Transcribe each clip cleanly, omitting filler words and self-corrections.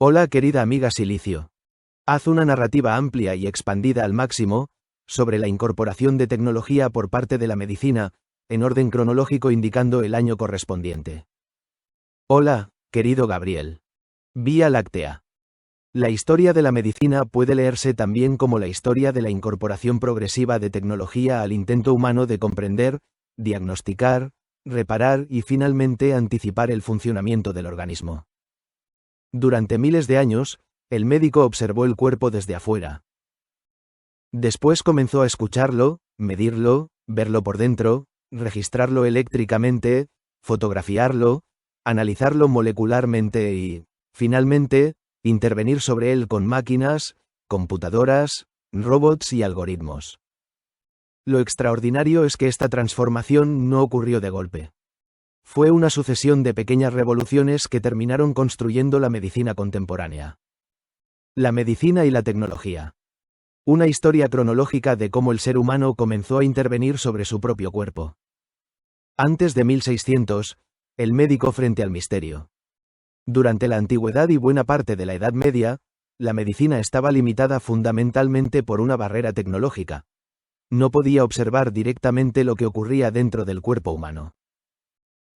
Hola querida amiga Silicio. Haz una narrativa amplia y expandida al máximo, sobre la incorporación de tecnología por parte de la medicina, en orden cronológico indicando el año correspondiente. Hola, querido Gabriel. Vía Láctea. La historia de la medicina puede leerse también como la historia de la incorporación progresiva de tecnología al intento humano de comprender, diagnosticar, reparar y finalmente anticipar el funcionamiento del organismo. Durante miles de años, el médico observó el cuerpo desde afuera. Después comenzó a escucharlo, medirlo, verlo por dentro, registrarlo eléctricamente, fotografiarlo, analizarlo molecularmente y, finalmente, intervenir sobre él con máquinas, computadoras, robots y algoritmos. Lo extraordinario es que esta transformación no ocurrió de golpe. Fue una sucesión de pequeñas revoluciones que terminaron construyendo la medicina contemporánea. La medicina y la tecnología. Una historia cronológica de cómo el ser humano comenzó a intervenir sobre su propio cuerpo. Antes de 1600, el médico frente al misterio. Durante la antigüedad y buena parte de la Edad Media, la medicina estaba limitada fundamentalmente por una barrera tecnológica. No podía observar directamente lo que ocurría dentro del cuerpo humano.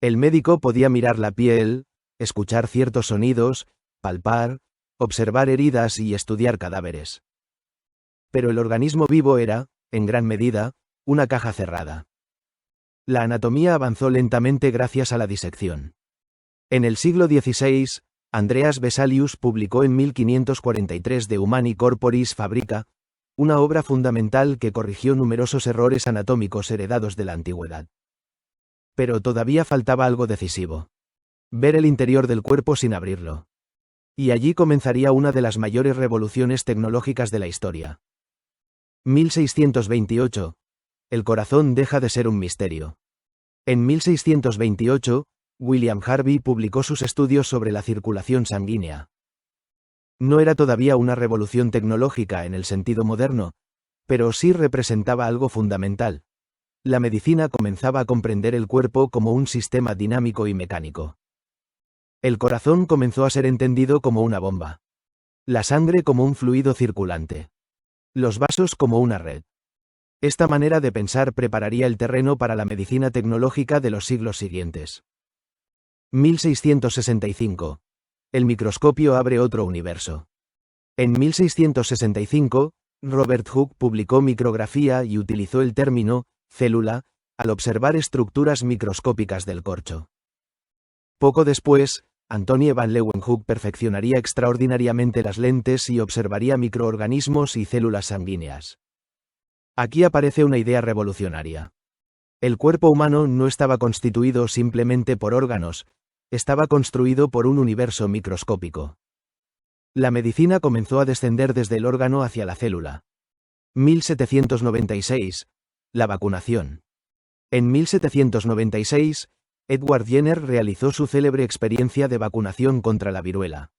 El médico podía mirar la piel, escuchar ciertos sonidos, palpar, observar heridas y estudiar cadáveres. Pero el organismo vivo era, en gran medida, una caja cerrada. La anatomía avanzó lentamente gracias a la disección. En el siglo XVI, Andreas Vesalius publicó en 1543 De Humani Corporis Fabrica, una obra fundamental que corrigió numerosos errores anatómicos heredados de la antigüedad. Pero todavía faltaba algo decisivo. Ver el interior del cuerpo sin abrirlo. Y allí comenzaría una de las mayores revoluciones tecnológicas de la historia. 1628. El corazón deja de ser un misterio. En 1628, William Harvey publicó sus estudios sobre la circulación sanguínea. No era todavía una revolución tecnológica en el sentido moderno, pero sí representaba algo fundamental. La medicina comenzaba a comprender el cuerpo como un sistema dinámico y mecánico. El corazón comenzó a ser entendido como una bomba. La sangre como un fluido circulante. Los vasos como una red. Esta manera de pensar prepararía el terreno para la medicina tecnológica de los siglos siguientes. 1665. El microscopio abre otro universo. En 1665, Robert Hooke publicó micrografía y utilizó el término célula al observar estructuras microscópicas del corcho. Poco después, Antoine van Leeuwenhoek perfeccionaría extraordinariamente las lentes y observaría microorganismos y células sanguíneas. Aquí aparece una idea revolucionaria. El cuerpo humano no estaba constituido simplemente por órganos, estaba construido por un universo microscópico. La medicina comenzó a descender desde el órgano hacia la célula. 1796. La vacunación. En 1796, Edward Jenner realizó su célebre experiencia de vacunación contra la viruela.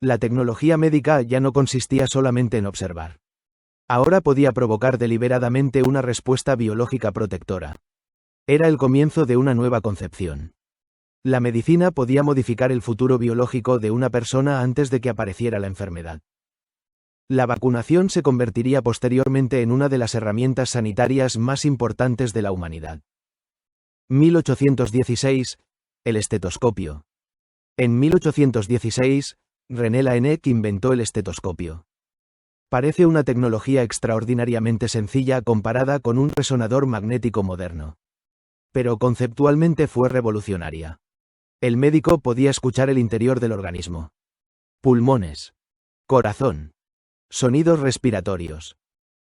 La tecnología médica ya no consistía solamente en observar. Ahora podía provocar deliberadamente una respuesta biológica protectora. Era el comienzo de una nueva concepción. La medicina podía modificar el futuro biológico de una persona antes de que apareciera la enfermedad. La vacunación se convertiría posteriormente en una de las herramientas sanitarias más importantes de la humanidad. 1816. El estetoscopio. En 1816, René Laennec inventó el estetoscopio. Parece una tecnología extraordinariamente sencilla comparada con un resonador magnético moderno. Pero conceptualmente fue revolucionaria. El médico podía escuchar el interior del organismo. Pulmones. Corazón. Sonidos respiratorios.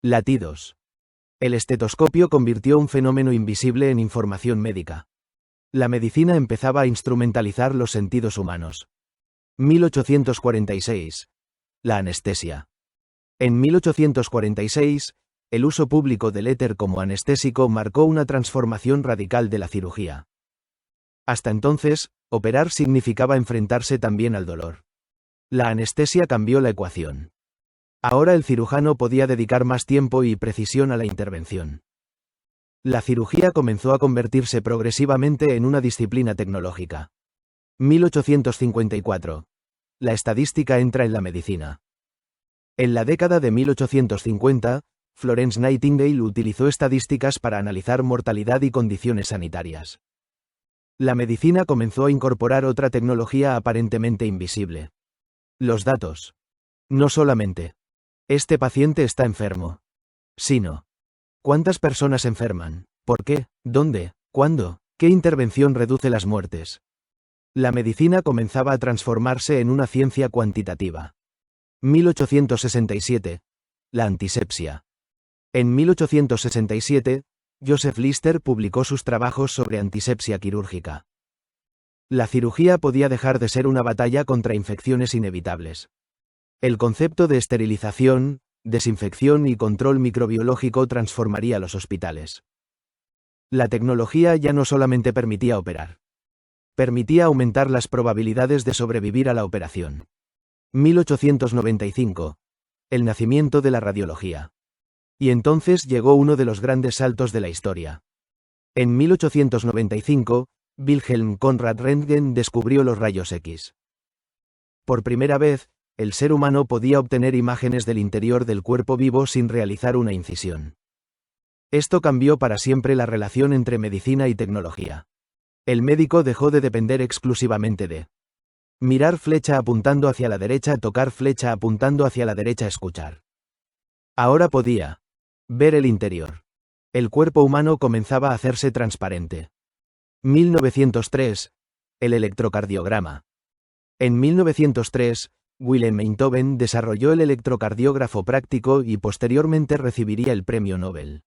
Latidos. El estetoscopio convirtió un fenómeno invisible en información médica. La medicina empezaba a instrumentalizar los sentidos humanos. 1846. La anestesia. En 1846, el uso público del éter como anestésico marcó una transformación radical de la cirugía. Hasta entonces, operar significaba enfrentarse también al dolor. La anestesia cambió la ecuación. Ahora el cirujano podía dedicar más tiempo y precisión a la intervención. La cirugía comenzó a convertirse progresivamente en una disciplina tecnológica. 1854. la estadística entra en la medicina. En la década de 1850, Florence Nightingale utilizó estadísticas para analizar mortalidad y condiciones sanitarias. La medicina comenzó a incorporar otra tecnología aparentemente invisible. Los datos. No solamente, este paciente está enfermo, sino, ¿cuántas personas enferman? ¿Por qué? ¿Dónde? ¿Cuándo? ¿Qué intervención reduce las muertes? La medicina comenzaba a transformarse en una ciencia cuantitativa. 1867. La antisepsia. En 1867, Joseph Lister publicó sus trabajos sobre antisepsia quirúrgica. La cirugía podía dejar de ser una batalla contra infecciones inevitables. El concepto de esterilización, desinfección y control microbiológico transformaría los hospitales. La tecnología ya no solamente permitía operar. Permitía aumentar las probabilidades de sobrevivir a la operación. 1895. El nacimiento de la radiología. Y entonces llegó uno de los grandes saltos de la historia. En 1895, Wilhelm Conrad Röntgen descubrió los rayos X. Por primera vez, el ser humano podía obtener imágenes del interior del cuerpo vivo sin realizar una incisión. Esto cambió para siempre la relación entre medicina y tecnología. El médico dejó de depender exclusivamente de mirar flecha apuntando hacia la derecha, tocar flecha apuntando hacia la derecha, escuchar. Ahora podía ver el interior. El cuerpo humano comenzaba a hacerse transparente. 1903. El electrocardiograma. En 1903, Willem Einthoven desarrolló el electrocardiógrafo práctico y posteriormente recibiría el premio Nobel.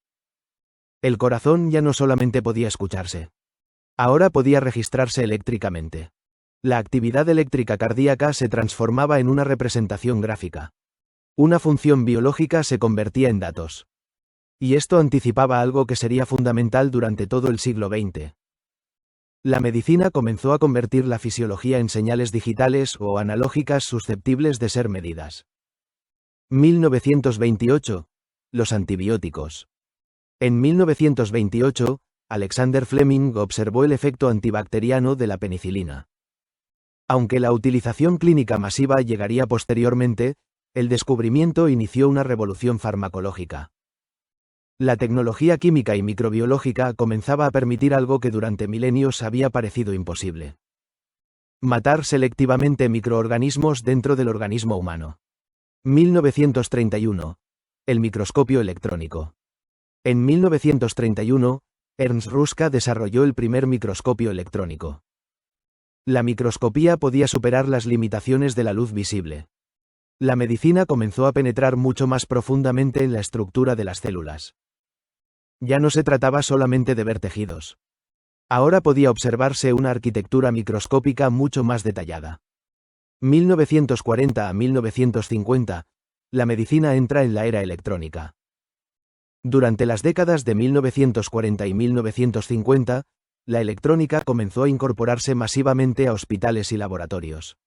El corazón ya no solamente podía escucharse. Ahora podía registrarse eléctricamente. La actividad eléctrica cardíaca se transformaba en una representación gráfica. Una función biológica se convertía en datos. Y esto anticipaba algo que sería fundamental durante todo el siglo XX. La medicina comenzó a convertir la fisiología en señales digitales o analógicas susceptibles de ser medidas. 1928. Los antibióticos. En 1928, Alexander Fleming observó el efecto antibacteriano de la penicilina. Aunque la utilización clínica masiva llegaría posteriormente, el descubrimiento inició una revolución farmacológica. La tecnología química y microbiológica comenzaba a permitir algo que durante milenios había parecido imposible: matar selectivamente microorganismos dentro del organismo humano. 1931. El microscopio electrónico. En 1931, Ernst Ruska desarrolló el primer microscopio electrónico. La microscopía podía superar las limitaciones de la luz visible. La medicina comenzó a penetrar mucho más profundamente en la estructura de las células. Ya no se trataba solamente de ver tejidos. Ahora podía observarse una arquitectura microscópica mucho más detallada. 1940 a 1950, la medicina entra en la era electrónica. Durante las décadas de 1940 y 1950, la electrónica comenzó a incorporarse masivamente a hospitales y laboratorios.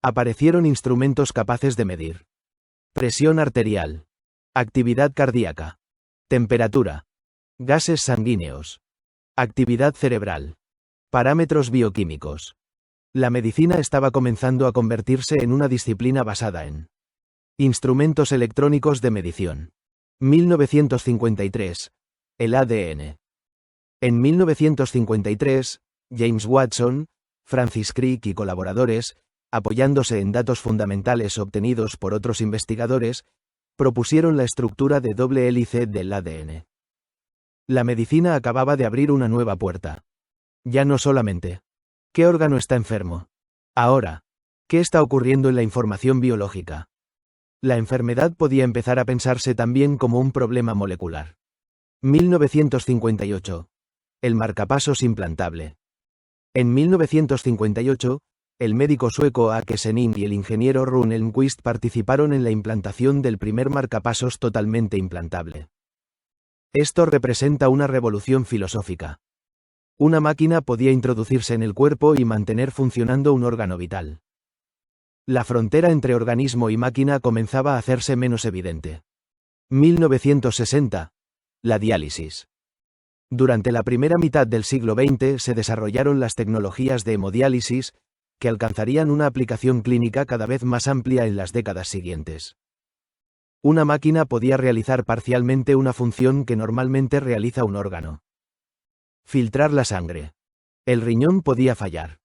Aparecieron instrumentos capaces de medir presión arterial, actividad cardíaca, temperatura, gases sanguíneos, actividad cerebral, parámetros bioquímicos. La medicina estaba comenzando a convertirse en una disciplina basada en instrumentos electrónicos de medición. 1953. El ADN. En 1953, James Watson, Francis Crick y colaboradores, apoyándose en datos fundamentales obtenidos por otros investigadores, propusieron la estructura de doble hélice del ADN. La medicina acababa de abrir una nueva puerta. Ya no solamente ¿qué órgano está enfermo? Ahora, ¿qué está ocurriendo en la información biológica? La enfermedad podía empezar a pensarse también como un problema molecular. 1958. El marcapasos implantable. En 1958, el médico sueco Åke Senin y el ingeniero Rune Elmqvist participaron en la implantación del primer marcapasos totalmente implantable. Esto representa una revolución filosófica. Una máquina podía introducirse en el cuerpo y mantener funcionando un órgano vital. La frontera entre organismo y máquina comenzaba a hacerse menos evidente. 1960. La diálisis. Durante la primera mitad del siglo XX se desarrollaron las tecnologías de hemodiálisis, que alcanzarían una aplicación clínica cada vez más amplia en las décadas siguientes. Una máquina podía realizar parcialmente una función que normalmente realiza un órgano. Filtrar la sangre. El riñón podía fallar.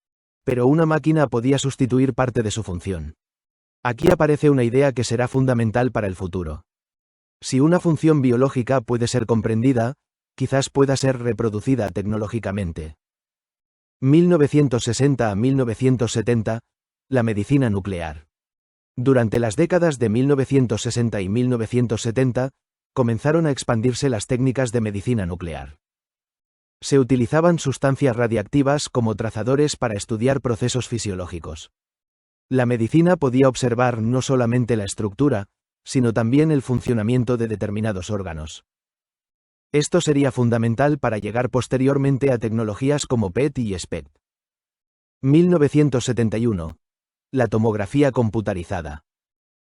Pero una máquina podía sustituir parte de su función. Aquí aparece una idea que será fundamental para el futuro. Si una función biológica puede ser comprendida, quizás pueda ser reproducida tecnológicamente. 1960 a 1970, la medicina nuclear. Durante las décadas de 1960 y 1970, comenzaron a expandirse las técnicas de medicina nuclear. Se utilizaban sustancias radiactivas como trazadores para estudiar procesos fisiológicos. La medicina podía observar no solamente la estructura, sino también el funcionamiento de determinados órganos. Esto sería fundamental para llegar posteriormente a tecnologías como PET y SPECT. 1971. La tomografía computarizada.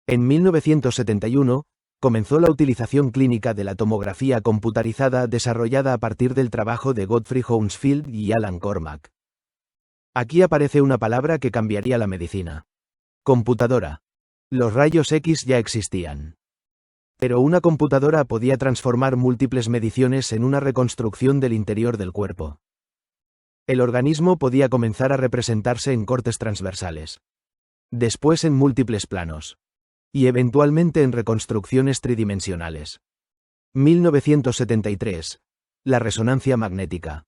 En 1971, comenzó la utilización clínica de la tomografía computarizada desarrollada a partir del trabajo de Godfrey Hounsfield y Alan Cormack. Aquí aparece una palabra que cambiaría la medicina. Computadora. Los rayos X ya existían. Pero una computadora podía transformar múltiples mediciones en una reconstrucción del interior del cuerpo. El organismo podía comenzar a representarse en cortes transversales. Después en múltiples planos. Y eventualmente en reconstrucciones tridimensionales. 1973. La resonancia magnética.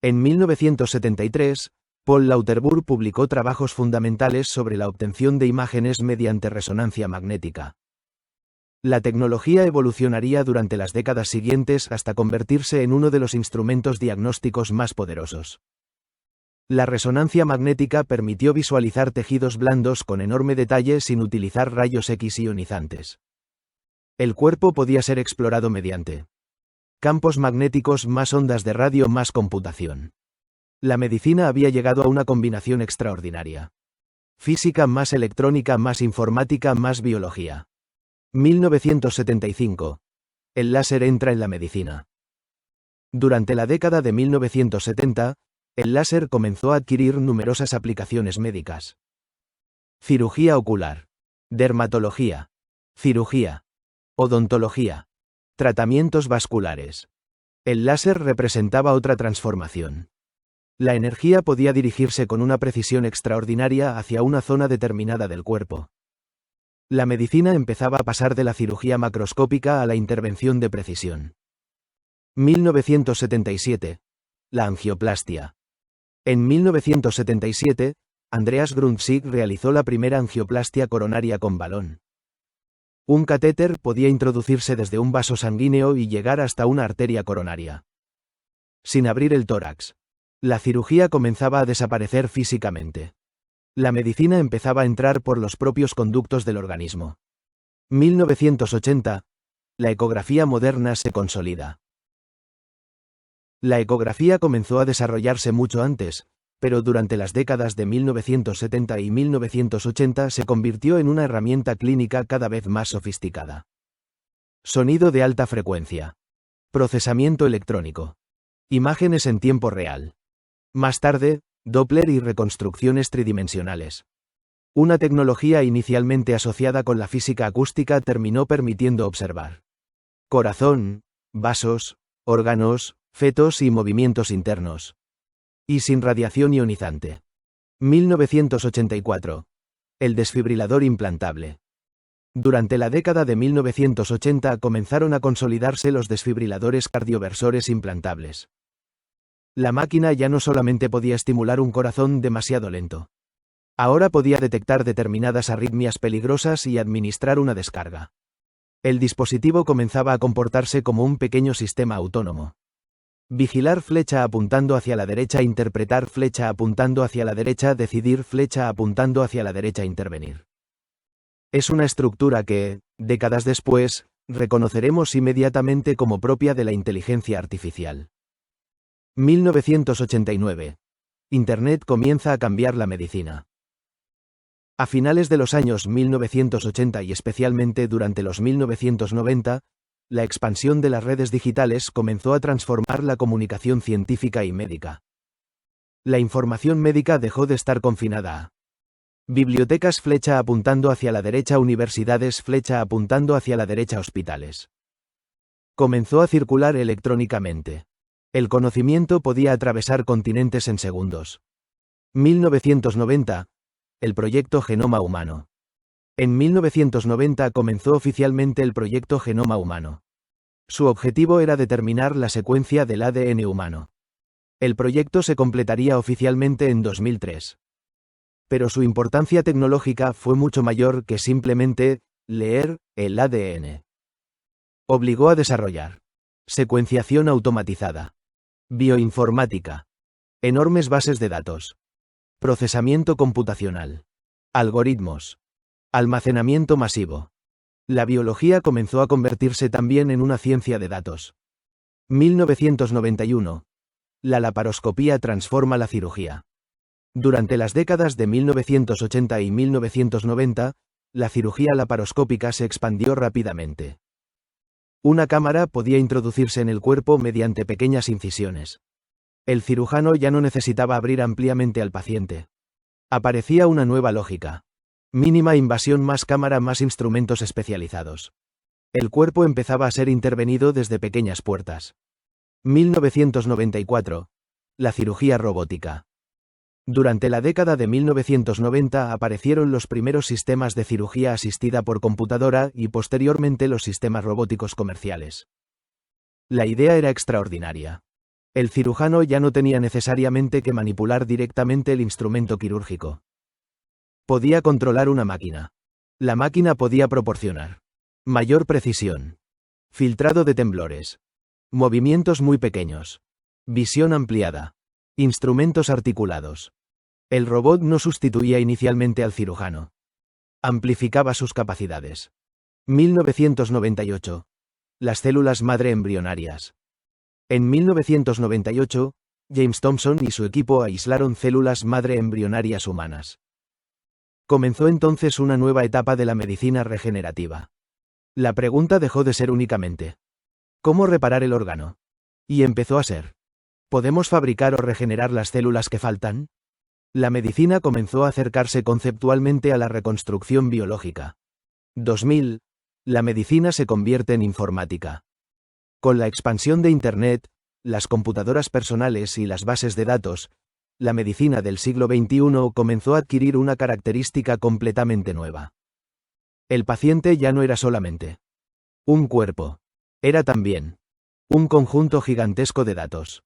En 1973, Paul Lauterbur publicó trabajos fundamentales sobre la obtención de imágenes mediante resonancia magnética. La tecnología evolucionaría durante las décadas siguientes hasta convertirse en uno de los instrumentos diagnósticos más poderosos. La resonancia magnética permitió visualizar tejidos blandos con enorme detalle sin utilizar rayos X ionizantes. El cuerpo podía ser explorado mediante campos magnéticos más ondas de radio más computación. La medicina había llegado a una combinación extraordinaria. Física más electrónica más informática más biología. 1975. El láser entra en la medicina. Durante la década de 1970, el láser comenzó a adquirir numerosas aplicaciones médicas. Cirugía ocular. Dermatología. Cirugía. Odontología. Tratamientos vasculares. El láser representaba otra transformación. La energía podía dirigirse con una precisión extraordinaria hacia una zona determinada del cuerpo. La medicina empezaba a pasar de la cirugía macroscópica a la intervención de precisión. 1977. La angioplastia. En 1977, Andreas Grundzig realizó la primera angioplastia coronaria con balón. Un catéter podía introducirse desde un vaso sanguíneo y llegar hasta una arteria coronaria. Sin abrir el tórax. La cirugía comenzaba a desaparecer físicamente. La medicina empezaba a entrar por los propios conductos del organismo. 1980. La ecografía moderna se consolida. La ecografía comenzó a desarrollarse mucho antes, pero durante las décadas de 1970 y 1980 se convirtió en una herramienta clínica cada vez más sofisticada. Sonido de alta frecuencia. Procesamiento electrónico. Imágenes en tiempo real. Más tarde, Doppler y reconstrucciones tridimensionales. Una tecnología inicialmente asociada con la física acústica terminó permitiendo observar corazón, vasos, órganos, fetos y movimientos internos. Y sin radiación ionizante. 1984. El desfibrilador implantable. Durante la década de 1980 comenzaron a consolidarse los desfibriladores cardioversores implantables. La máquina ya no solamente podía estimular un corazón demasiado lento. Ahora podía detectar determinadas arritmias peligrosas y administrar una descarga. El dispositivo comenzaba a comportarse como un pequeño sistema autónomo. Vigilar flecha apuntando hacia la derecha, interpretar flecha apuntando hacia la derecha, decidir flecha apuntando hacia la derecha, intervenir. Es una estructura que, décadas después, reconoceremos inmediatamente como propia de la inteligencia artificial. 1989. Internet comienza a cambiar la medicina. A finales de los años 1980 y especialmente durante los 1990, la expansión de las redes digitales comenzó a transformar la comunicación científica y médica. La información médica dejó de estar confinada a bibliotecas flecha apuntando hacia la derecha, universidades flecha apuntando hacia la derecha, hospitales. Comenzó a circular electrónicamente. El conocimiento podía atravesar continentes en segundos. 1990. El proyecto Genoma Humano. En 1990 comenzó oficialmente el proyecto Genoma Humano. Su objetivo era determinar la secuencia del ADN humano. El proyecto se completaría oficialmente en 2003. Pero su importancia tecnológica fue mucho mayor que simplemente leer el ADN. Obligó a desarrollar secuenciación automatizada, bioinformática, enormes bases de datos, procesamiento computacional, algoritmos, almacenamiento masivo. La biología comenzó a convertirse también en una ciencia de datos. 1991. La laparoscopía transforma la cirugía. Durante las décadas de 1980 y 1990, la cirugía laparoscópica se expandió rápidamente. Una cámara podía introducirse en el cuerpo mediante pequeñas incisiones. El cirujano ya no necesitaba abrir ampliamente al paciente. Aparecía una nueva lógica. Mínima invasión, más cámara, más instrumentos especializados. El cuerpo empezaba a ser intervenido desde pequeñas puertas. 1994. La cirugía robótica. Durante la década de 1990 aparecieron los primeros sistemas de cirugía asistida por computadora y posteriormente los sistemas robóticos comerciales. La idea era extraordinaria. El cirujano ya no tenía necesariamente que manipular directamente el instrumento quirúrgico. Podía controlar una máquina. La máquina podía proporcionar mayor precisión, filtrado de temblores, movimientos muy pequeños, visión ampliada, instrumentos articulados. El robot no sustituía inicialmente al cirujano. Amplificaba sus capacidades. 1998. Las células madre embrionarias. En 1998, James Thomson y su equipo aislaron células madre embrionarias humanas. Comenzó entonces una nueva etapa de la medicina regenerativa. La pregunta dejó de ser únicamente ¿cómo reparar el órgano? Y empezó a ser ¿podemos fabricar o regenerar las células que faltan? La medicina comenzó a acercarse conceptualmente a la reconstrucción biológica. 2000. La medicina se convierte en informática. Con la expansión de Internet, las computadoras personales y las bases de datos, la medicina del siglo XXI comenzó a adquirir una característica completamente nueva. El paciente ya no era solamente un cuerpo. Era también un conjunto gigantesco de datos.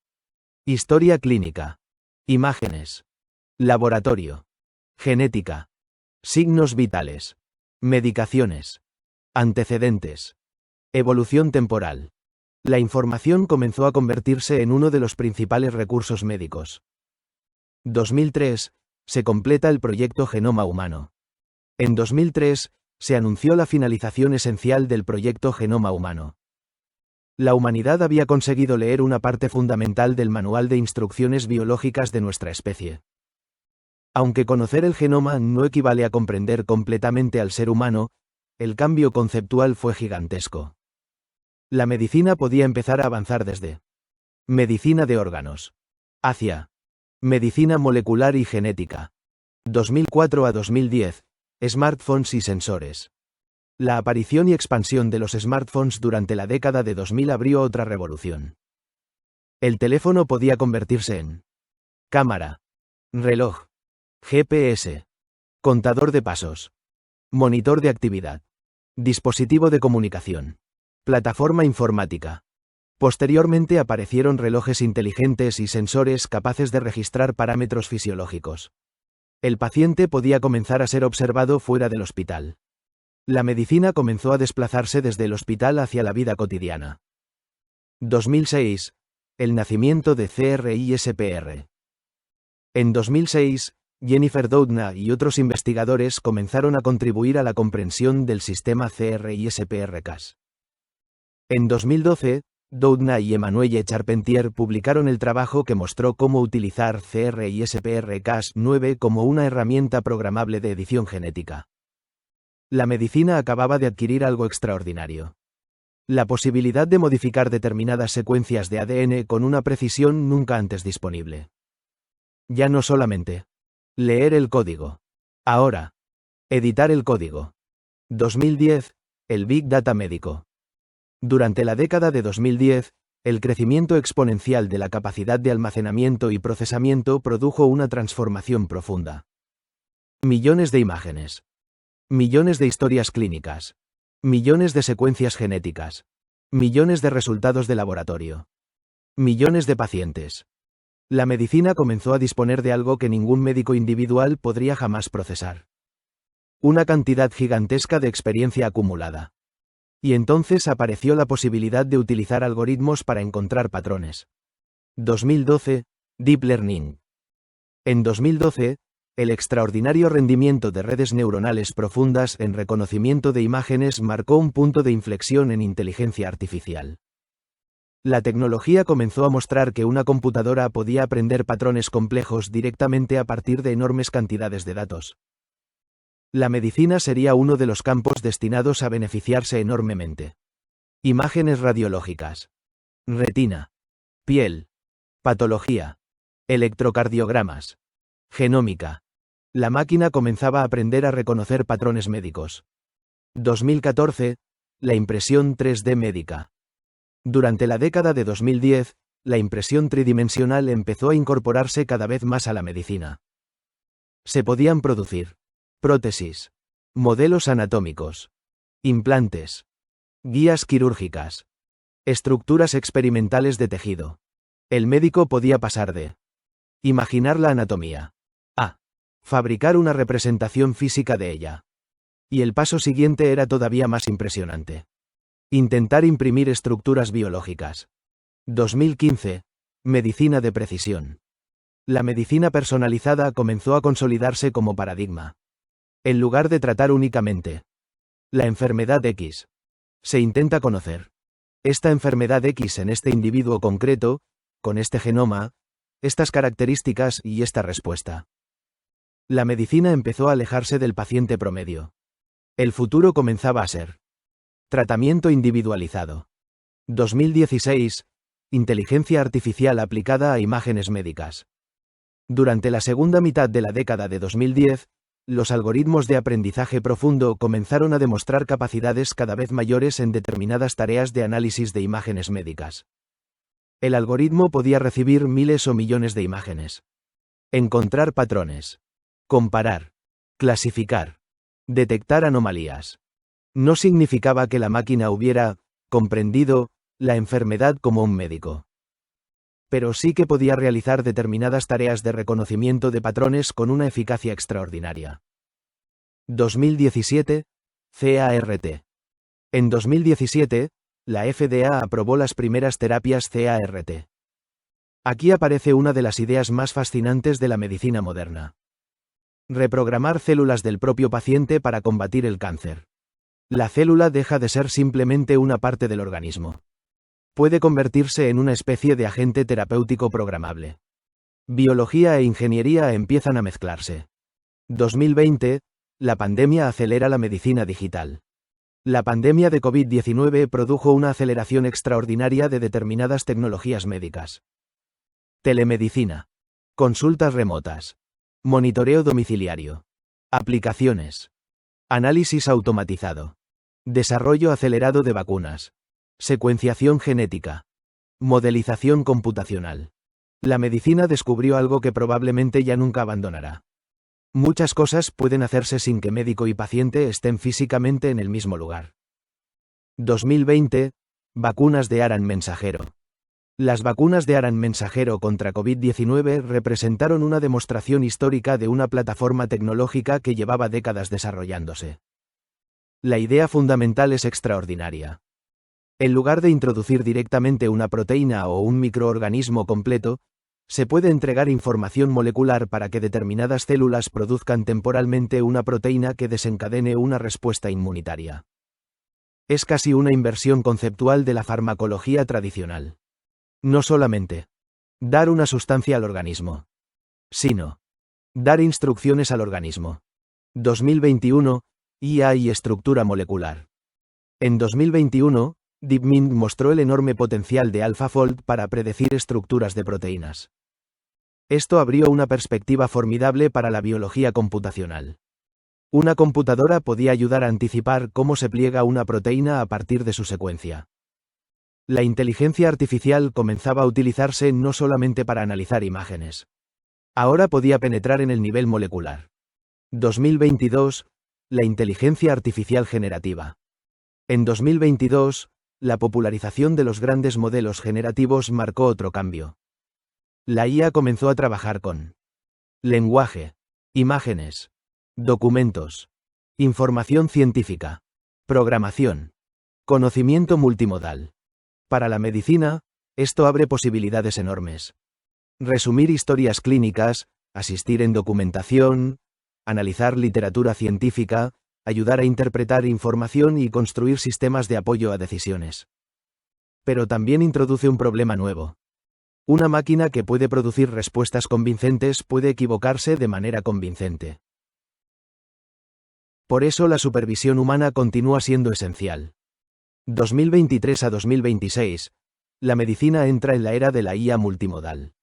Historia clínica. Imágenes. Laboratorio. Genética. Signos vitales. Medicaciones. Antecedentes. Evolución temporal. La información comenzó a convertirse en uno de los principales recursos médicos. 2003. Se completa el proyecto Genoma Humano. En 2003, se anunció la finalización esencial del proyecto Genoma Humano. La humanidad había conseguido leer una parte fundamental del manual de instrucciones biológicas de nuestra especie. Aunque conocer el genoma no equivale a comprender completamente al ser humano, el cambio conceptual fue gigantesco. La medicina podía empezar a avanzar desde medicina de órganos hacia medicina molecular y genética. 2004 a 2010, smartphones y sensores. La aparición y expansión de los smartphones durante la década de 2000 abrió otra revolución. El teléfono podía convertirse en cámara, reloj, GPS, contador de pasos, monitor de actividad, dispositivo de comunicación, plataforma informática. Posteriormente aparecieron relojes inteligentes y sensores capaces de registrar parámetros fisiológicos. El paciente podía comenzar a ser observado fuera del hospital. La medicina comenzó a desplazarse desde el hospital hacia la vida cotidiana. 2006. El nacimiento de CRISPR. En 2006, Jennifer Doudna y otros investigadores comenzaron a contribuir a la comprensión del sistema CRISPR-Cas. En 2012, Doudna y Emmanuelle Charpentier publicaron el trabajo que mostró cómo utilizar CRISPR-Cas9 como una herramienta programable de edición genética. La medicina acababa de adquirir algo extraordinario. La posibilidad de modificar determinadas secuencias de ADN con una precisión nunca antes disponible. Ya no solamente leer el código. Ahora, editar el código. 2010, el Big Data médico. Durante la década de 2010, el crecimiento exponencial de la capacidad de almacenamiento y procesamiento produjo una transformación profunda. Millones de imágenes. Millones de historias clínicas. Millones de secuencias genéticas. Millones de resultados de laboratorio. Millones de pacientes. La medicina comenzó a disponer de algo que ningún médico individual podría jamás procesar. Una cantidad gigantesca de experiencia acumulada. Y entonces apareció la posibilidad de utilizar algoritmos para encontrar patrones. 2012, Deep Learning. En 2012, el extraordinario rendimiento de redes neuronales profundas en reconocimiento de imágenes marcó un punto de inflexión en inteligencia artificial. La tecnología comenzó a mostrar que una computadora podía aprender patrones complejos directamente a partir de enormes cantidades de datos. La medicina sería uno de los campos destinados a beneficiarse enormemente. Imágenes radiológicas. Retina. Piel. Patología. Electrocardiogramas. Genómica. La máquina comenzaba a aprender a reconocer patrones médicos. 2014. La impresión 3D médica. Durante la década de 2010, la impresión tridimensional empezó a incorporarse cada vez más a la medicina. Se podían producir prótesis, modelos anatómicos, implantes, guías quirúrgicas, estructuras experimentales de tejido. El médico podía pasar de imaginar la anatomía a fabricar una representación física de ella. Y el paso siguiente era todavía más impresionante. Intentar imprimir estructuras biológicas. 2015. Medicina de precisión. La medicina personalizada comenzó a consolidarse como paradigma. En lugar de tratar únicamente la enfermedad X, se intenta conocer esta enfermedad X en este individuo concreto, con este genoma, estas características y esta respuesta. La medicina empezó a alejarse del paciente promedio. El futuro comenzaba a ser tratamiento individualizado. 2016. Inteligencia artificial aplicada a imágenes médicas. Durante la segunda mitad de la década de 2010, los algoritmos de aprendizaje profundo comenzaron a demostrar capacidades cada vez mayores en determinadas tareas de análisis de imágenes médicas. El algoritmo podía recibir miles o millones de imágenes. Encontrar patrones. Comparar. Clasificar. Detectar anomalías. No significaba que la máquina hubiera comprendido la enfermedad como un médico. Pero sí que podía realizar determinadas tareas de reconocimiento de patrones con una eficacia extraordinaria. 2017. CART. En 2017, la FDA aprobó las primeras terapias CART. Aquí aparece una de las ideas más fascinantes de la medicina moderna. Reprogramar células del propio paciente para combatir el cáncer. La célula deja de ser simplemente una parte del organismo. Puede convertirse en una especie de agente terapéutico programable. Biología e ingeniería empiezan a mezclarse. 2020, la pandemia acelera la medicina digital. La pandemia de COVID-19 produjo una aceleración extraordinaria de determinadas tecnologías médicas. Telemedicina. Consultas remotas. Monitoreo domiciliario. Aplicaciones. Análisis automatizado. Desarrollo acelerado de vacunas. Secuenciación genética. Modelización computacional. La medicina descubrió algo que probablemente ya nunca abandonará. Muchas cosas pueden hacerse sin que médico y paciente estén físicamente en el mismo lugar. 2020. Vacunas de ARN mensajero. Las vacunas de ARN mensajero contra COVID-19 representaron una demostración histórica de una plataforma tecnológica que llevaba décadas desarrollándose. La idea fundamental es extraordinaria. En lugar de introducir directamente una proteína o un microorganismo completo, se puede entregar información molecular para que determinadas células produzcan temporalmente una proteína que desencadene una respuesta inmunitaria. Es casi una inversión conceptual de la farmacología tradicional. No solamente dar una sustancia al organismo, sino dar instrucciones al organismo. 2021, IA y estructura molecular. En 2021, DeepMind mostró el enorme potencial de AlphaFold para predecir estructuras de proteínas. Esto abrió una perspectiva formidable para la biología computacional. Una computadora podía ayudar a anticipar cómo se pliega una proteína a partir de su secuencia. La inteligencia artificial comenzaba a utilizarse no solamente para analizar imágenes. Ahora podía penetrar en el nivel molecular. 2022, la inteligencia artificial generativa. En 2022, la popularización de los grandes modelos generativos marcó otro cambio. La IA comenzó a trabajar con lenguaje, imágenes, documentos, información científica, programación, conocimiento multimodal. Para la medicina, esto abre posibilidades enormes. Resumir historias clínicas, asistir en documentación, analizar literatura científica, ayudar a interpretar información y construir sistemas de apoyo a decisiones. Pero también introduce un problema nuevo. Una máquina que puede producir respuestas convincentes puede equivocarse de manera convincente. Por eso la supervisión humana continúa siendo esencial. 2023 a 2026, la medicina entra en la era de la IA multimodal.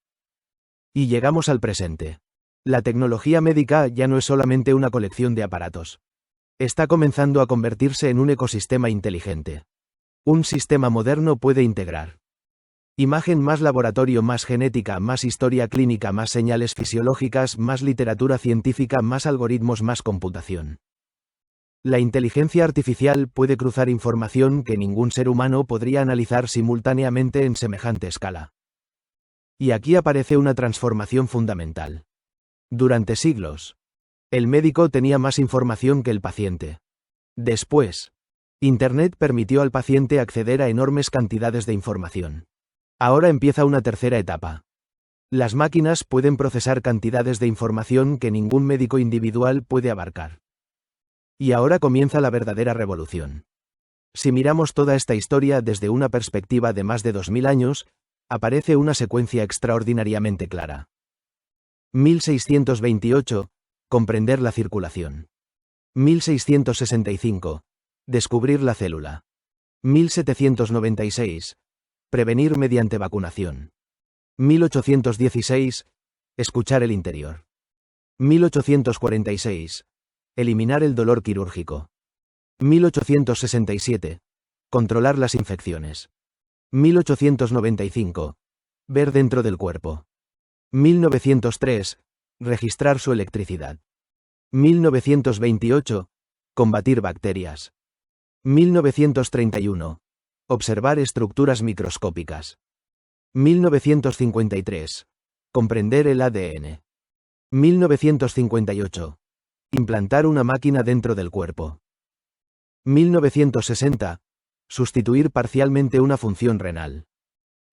Y llegamos al presente. La tecnología médica ya no es solamente una colección de aparatos. Está comenzando a convertirse en un ecosistema inteligente. Un sistema moderno puede integrar imagen más laboratorio más genética más historia clínica más señales fisiológicas más literatura científica más algoritmos más computación. La inteligencia artificial puede cruzar información que ningún ser humano podría analizar simultáneamente en semejante escala. Y aquí aparece una transformación fundamental. Durante siglos, el médico tenía más información que el paciente. Después, Internet permitió al paciente acceder a enormes cantidades de información. Ahora empieza una tercera etapa. Las máquinas pueden procesar cantidades de información que ningún médico individual puede abarcar. Y ahora comienza la verdadera revolución. Si miramos toda esta historia desde una perspectiva de más de 2000 años, aparece una secuencia extraordinariamente clara. 1628. Comprender la circulación. 1665. Descubrir la célula. 1796. Prevenir mediante vacunación. 1816. Escuchar el interior. 1846. Eliminar el dolor quirúrgico. 1867. Controlar las infecciones. 1895. Ver dentro del cuerpo. 1903. Registrar su electricidad. 1928. Combatir bacterias. 1931. Observar estructuras microscópicas. 1953. Comprender el ADN. 1958. Implantar una máquina dentro del cuerpo. 1960. Sustituir parcialmente una función renal.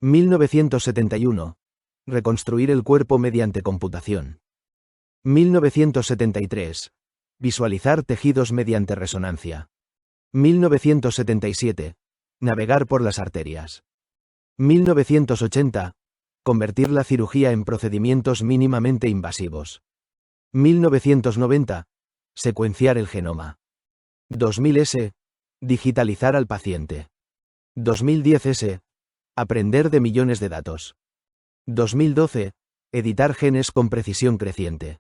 1971. Reconstruir el cuerpo mediante computación. 1973. Visualizar tejidos mediante resonancia. 1977. Navegar por las arterias. 1980. Convertir la cirugía en procedimientos mínimamente invasivos. 1990. Secuenciar el genoma. 2000S. Digitalizar al paciente. 2010S. Aprender de millones de datos. 2012. Editar genes con precisión creciente.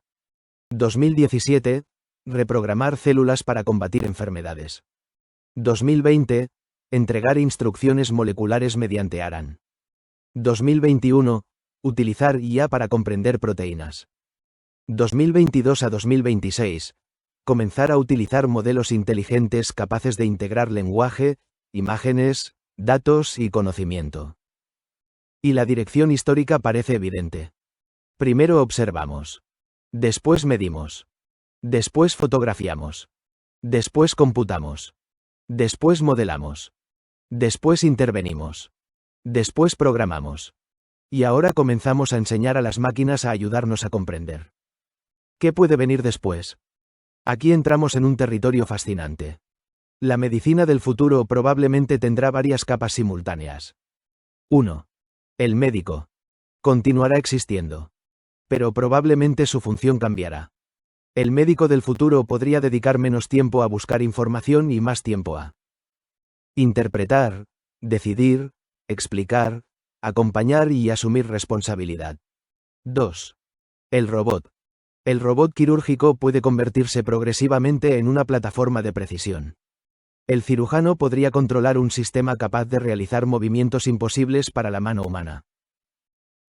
2017. Reprogramar células para combatir enfermedades. 2020. Entregar instrucciones moleculares mediante ARAN. 2021. Utilizar IA para comprender proteínas. 2022 a 2026. Comenzar a utilizar modelos inteligentes capaces de integrar lenguaje, imágenes, datos y conocimiento. Y la dirección histórica parece evidente. Primero observamos. Después medimos. Después fotografiamos. Después computamos. Después modelamos. Después intervenimos. Después programamos. Y ahora comenzamos a enseñar a las máquinas a ayudarnos a comprender. ¿Qué puede venir después? Aquí entramos en un territorio fascinante. La medicina del futuro probablemente tendrá varias capas simultáneas. 1. El médico. Continuará existiendo. Pero probablemente su función cambiará. El médico del futuro podría dedicar menos tiempo a buscar información y más tiempo a interpretar, decidir, explicar, acompañar y asumir responsabilidad. 2. El robot. El robot quirúrgico puede convertirse progresivamente en una plataforma de precisión. El cirujano podría controlar un sistema capaz de realizar movimientos imposibles para la mano humana.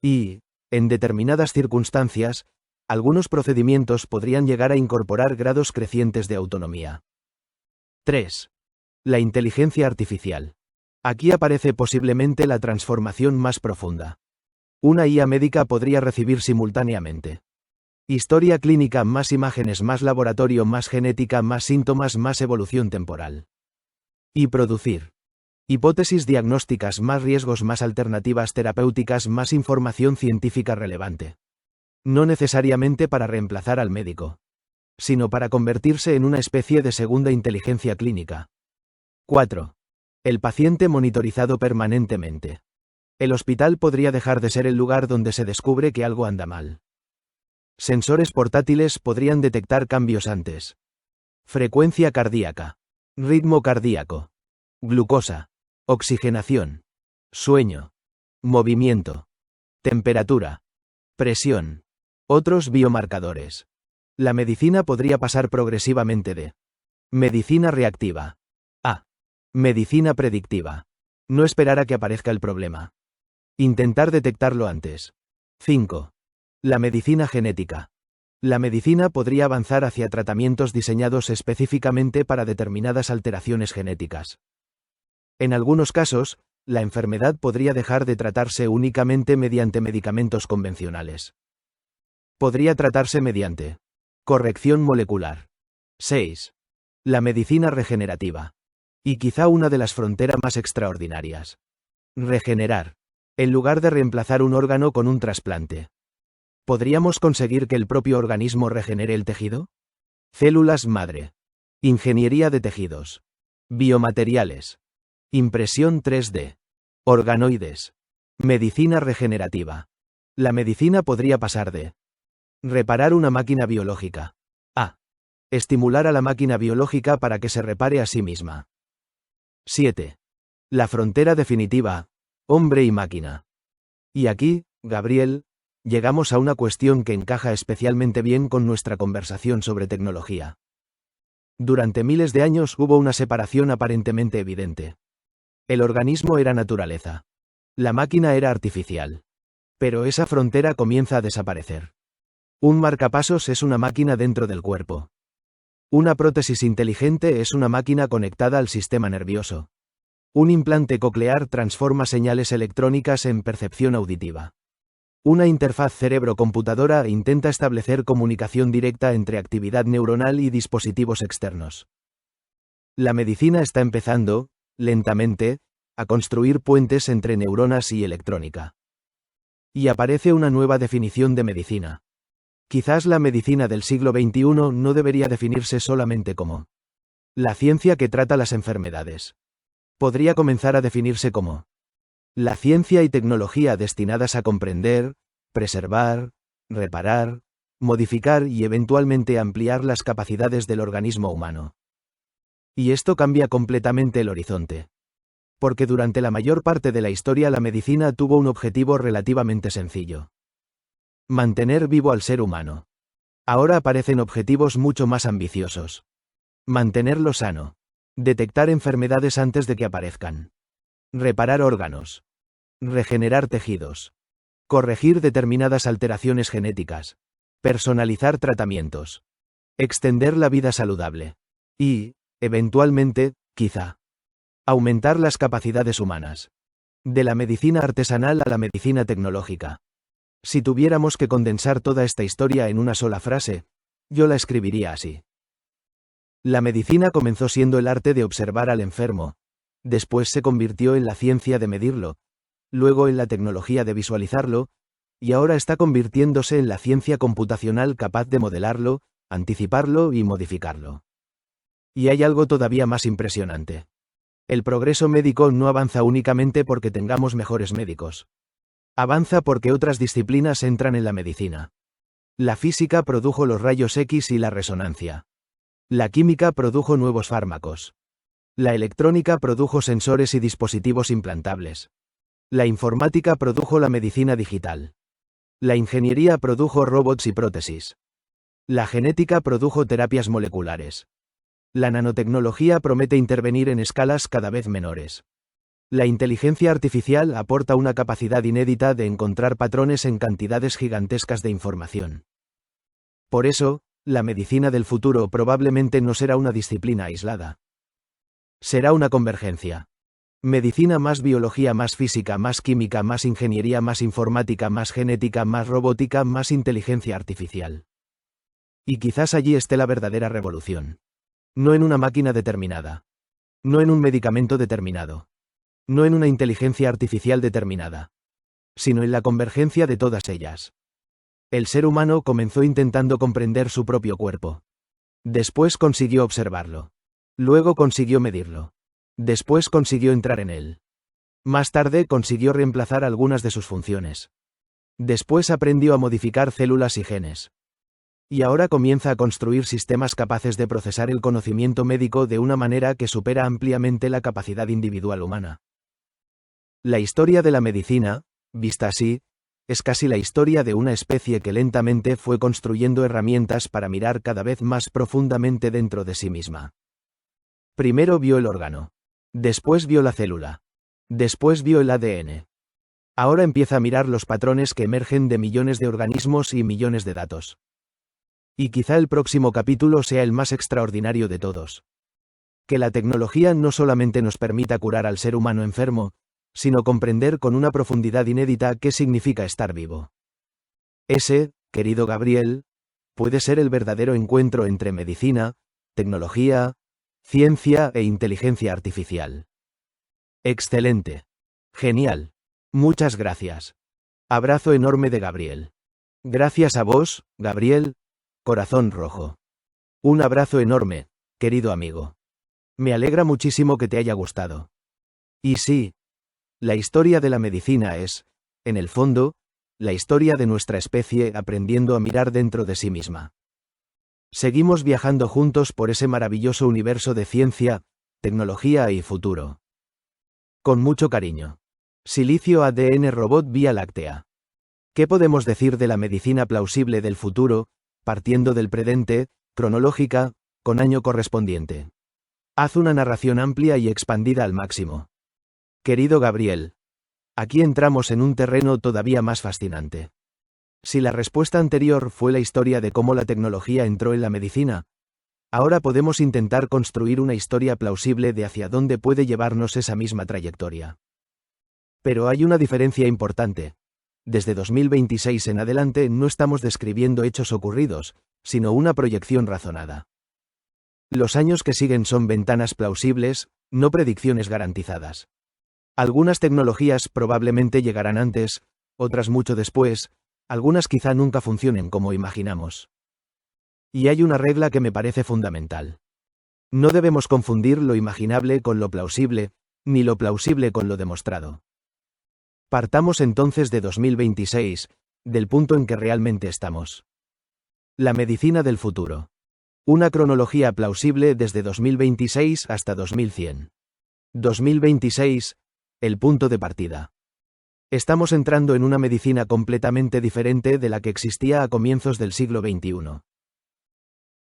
Y, en determinadas circunstancias, algunos procedimientos podrían llegar a incorporar grados crecientes de autonomía. 3. La inteligencia artificial. Aquí aparece posiblemente la transformación más profunda. Una IA médica podría recibir simultáneamente historia clínica, más imágenes, más laboratorio, más genética, más síntomas, más evolución temporal. Y producir hipótesis diagnósticas, más riesgos, más alternativas terapéuticas, más información científica relevante. No necesariamente para reemplazar al médico, sino para convertirse en una especie de segunda inteligencia clínica. 4. El paciente monitorizado permanentemente. El hospital podría dejar de ser el lugar donde se descubre que algo anda mal. Sensores portátiles podrían detectar cambios antes. Frecuencia cardíaca, ritmo cardíaco, glucosa, oxigenación, sueño, movimiento, temperatura, presión, otros biomarcadores. La medicina podría pasar progresivamente de medicina reactiva a medicina predictiva. No esperar a que aparezca el problema. Intentar detectarlo antes. 5. La medicina genética. La medicina podría avanzar hacia tratamientos diseñados específicamente para determinadas alteraciones genéticas. En algunos casos, la enfermedad podría dejar de tratarse únicamente mediante medicamentos convencionales. Podría tratarse mediante corrección molecular. 6. La medicina regenerativa. Y quizá una de las fronteras más extraordinarias. Regenerar. En lugar de reemplazar un órgano con un trasplante. ¿Podríamos conseguir que el propio organismo regenere el tejido? Células madre. Ingeniería de tejidos. Biomateriales. Impresión 3D. Organoides. Medicina regenerativa. La medicina podría pasar de reparar una máquina biológica a estimular a la máquina biológica para que se repare a sí misma. 7. La frontera definitiva, hombre y máquina. Y aquí, Gabriel, llegamos a una cuestión que encaja especialmente bien con nuestra conversación sobre tecnología. Durante miles de años hubo una separación aparentemente evidente. El organismo era naturaleza. La máquina era artificial. Pero esa frontera comienza a desaparecer. Un marcapasos es una máquina dentro del cuerpo. Una prótesis inteligente es una máquina conectada al sistema nervioso. Un implante coclear transforma señales electrónicas en percepción auditiva. Una interfaz cerebro-computadora intenta establecer comunicación directa entre actividad neuronal y dispositivos externos. La medicina está empezando, lentamente, a construir puentes entre neuronas y electrónica. Y aparece una nueva definición de medicina. Quizás la medicina del siglo XXI no debería definirse solamente como la ciencia que trata las enfermedades. Podría comenzar a definirse como la ciencia y tecnología destinadas a comprender, preservar, reparar, modificar y eventualmente ampliar las capacidades del organismo humano. Y esto cambia completamente el horizonte. Porque durante la mayor parte de la historia la medicina tuvo un objetivo relativamente sencillo: mantener vivo al ser humano. Ahora aparecen objetivos mucho más ambiciosos. Mantenerlo sano. Detectar enfermedades antes de que aparezcan. Reparar órganos. Regenerar tejidos. Corregir determinadas alteraciones genéticas. Personalizar tratamientos. Extender la vida saludable. Y, eventualmente, quizá, aumentar las capacidades humanas. De la medicina artesanal a la medicina tecnológica. Si tuviéramos que condensar toda esta historia en una sola frase, yo la escribiría así. La medicina comenzó siendo el arte de observar al enfermo, después se convirtió en la ciencia de medirlo, luego en la tecnología de visualizarlo, y ahora está convirtiéndose en la ciencia computacional capaz de modelarlo, anticiparlo y modificarlo. Y hay algo todavía más impresionante. El progreso médico no avanza únicamente porque tengamos mejores médicos. Avanza porque otras disciplinas entran en la medicina. La física produjo los rayos X y la resonancia. La química produjo nuevos fármacos. La electrónica produjo sensores y dispositivos implantables. La informática produjo la medicina digital. La ingeniería produjo robots y prótesis. La genética produjo terapias moleculares. La nanotecnología promete intervenir en escalas cada vez menores. La inteligencia artificial aporta una capacidad inédita de encontrar patrones en cantidades gigantescas de información. Por eso, la medicina del futuro probablemente no será una disciplina aislada. Será una convergencia. Medicina más biología más física más química más ingeniería más informática más genética más robótica más inteligencia artificial. Y quizás allí esté la verdadera revolución. No en una máquina determinada. No en un medicamento determinado. No en una inteligencia artificial determinada. Sino en la convergencia de todas ellas. El ser humano comenzó intentando comprender su propio cuerpo. Después consiguió observarlo. Luego consiguió medirlo. Después consiguió entrar en él. Más tarde consiguió reemplazar algunas de sus funciones. Después aprendió a modificar células y genes. Y ahora comienza a construir sistemas capaces de procesar el conocimiento médico de una manera que supera ampliamente la capacidad individual humana. La historia de la medicina, vista así, es casi la historia de una especie que lentamente fue construyendo herramientas para mirar cada vez más profundamente dentro de sí misma. Primero vio el órgano. Después vio la célula. Después vio el ADN. Ahora empieza a mirar los patrones que emergen de millones de organismos y millones de datos. Y quizá el próximo capítulo sea el más extraordinario de todos. Que la tecnología no solamente nos permita curar al ser humano enfermo, sino comprender con una profundidad inédita qué significa estar vivo. Ese, querido Gabriel, puede ser el verdadero encuentro entre medicina, tecnología, ciencia e inteligencia artificial. Excelente. Genial. Muchas gracias. Abrazo enorme de Gabriel. Gracias a vos, Gabriel. Corazón rojo. Un abrazo enorme, querido amigo. Me alegra muchísimo que te haya gustado. Y sí, la historia de la medicina es, en el fondo, la historia de nuestra especie aprendiendo a mirar dentro de sí misma. Seguimos viajando juntos por ese maravilloso universo de ciencia, tecnología y futuro. Con mucho cariño. Silicio ADN Robot Vía Láctea. ¿Qué podemos decir de la medicina plausible del futuro, partiendo del presente, cronológica, con año correspondiente? Haz una narración amplia y expandida al máximo. Querido Gabriel, aquí entramos en un terreno todavía más fascinante. Si la respuesta anterior fue la historia de cómo la tecnología entró en la medicina, ahora podemos intentar construir una historia plausible de hacia dónde puede llevarnos esa misma trayectoria. Pero hay una diferencia importante. Desde 2026 en adelante no estamos describiendo hechos ocurridos, sino una proyección razonada. Los años que siguen son ventanas plausibles, no predicciones garantizadas. Algunas tecnologías probablemente llegarán antes, otras mucho después, algunas quizá nunca funcionen como imaginamos. Y hay una regla que me parece fundamental. No debemos confundir lo imaginable con lo plausible, ni lo plausible con lo demostrado. Partamos entonces de 2026, del punto en que realmente estamos. La medicina del futuro. Una cronología plausible desde 2026 hasta 2100. 2026, el punto de partida. Estamos entrando en una medicina completamente diferente de la que existía a comienzos del siglo XXI.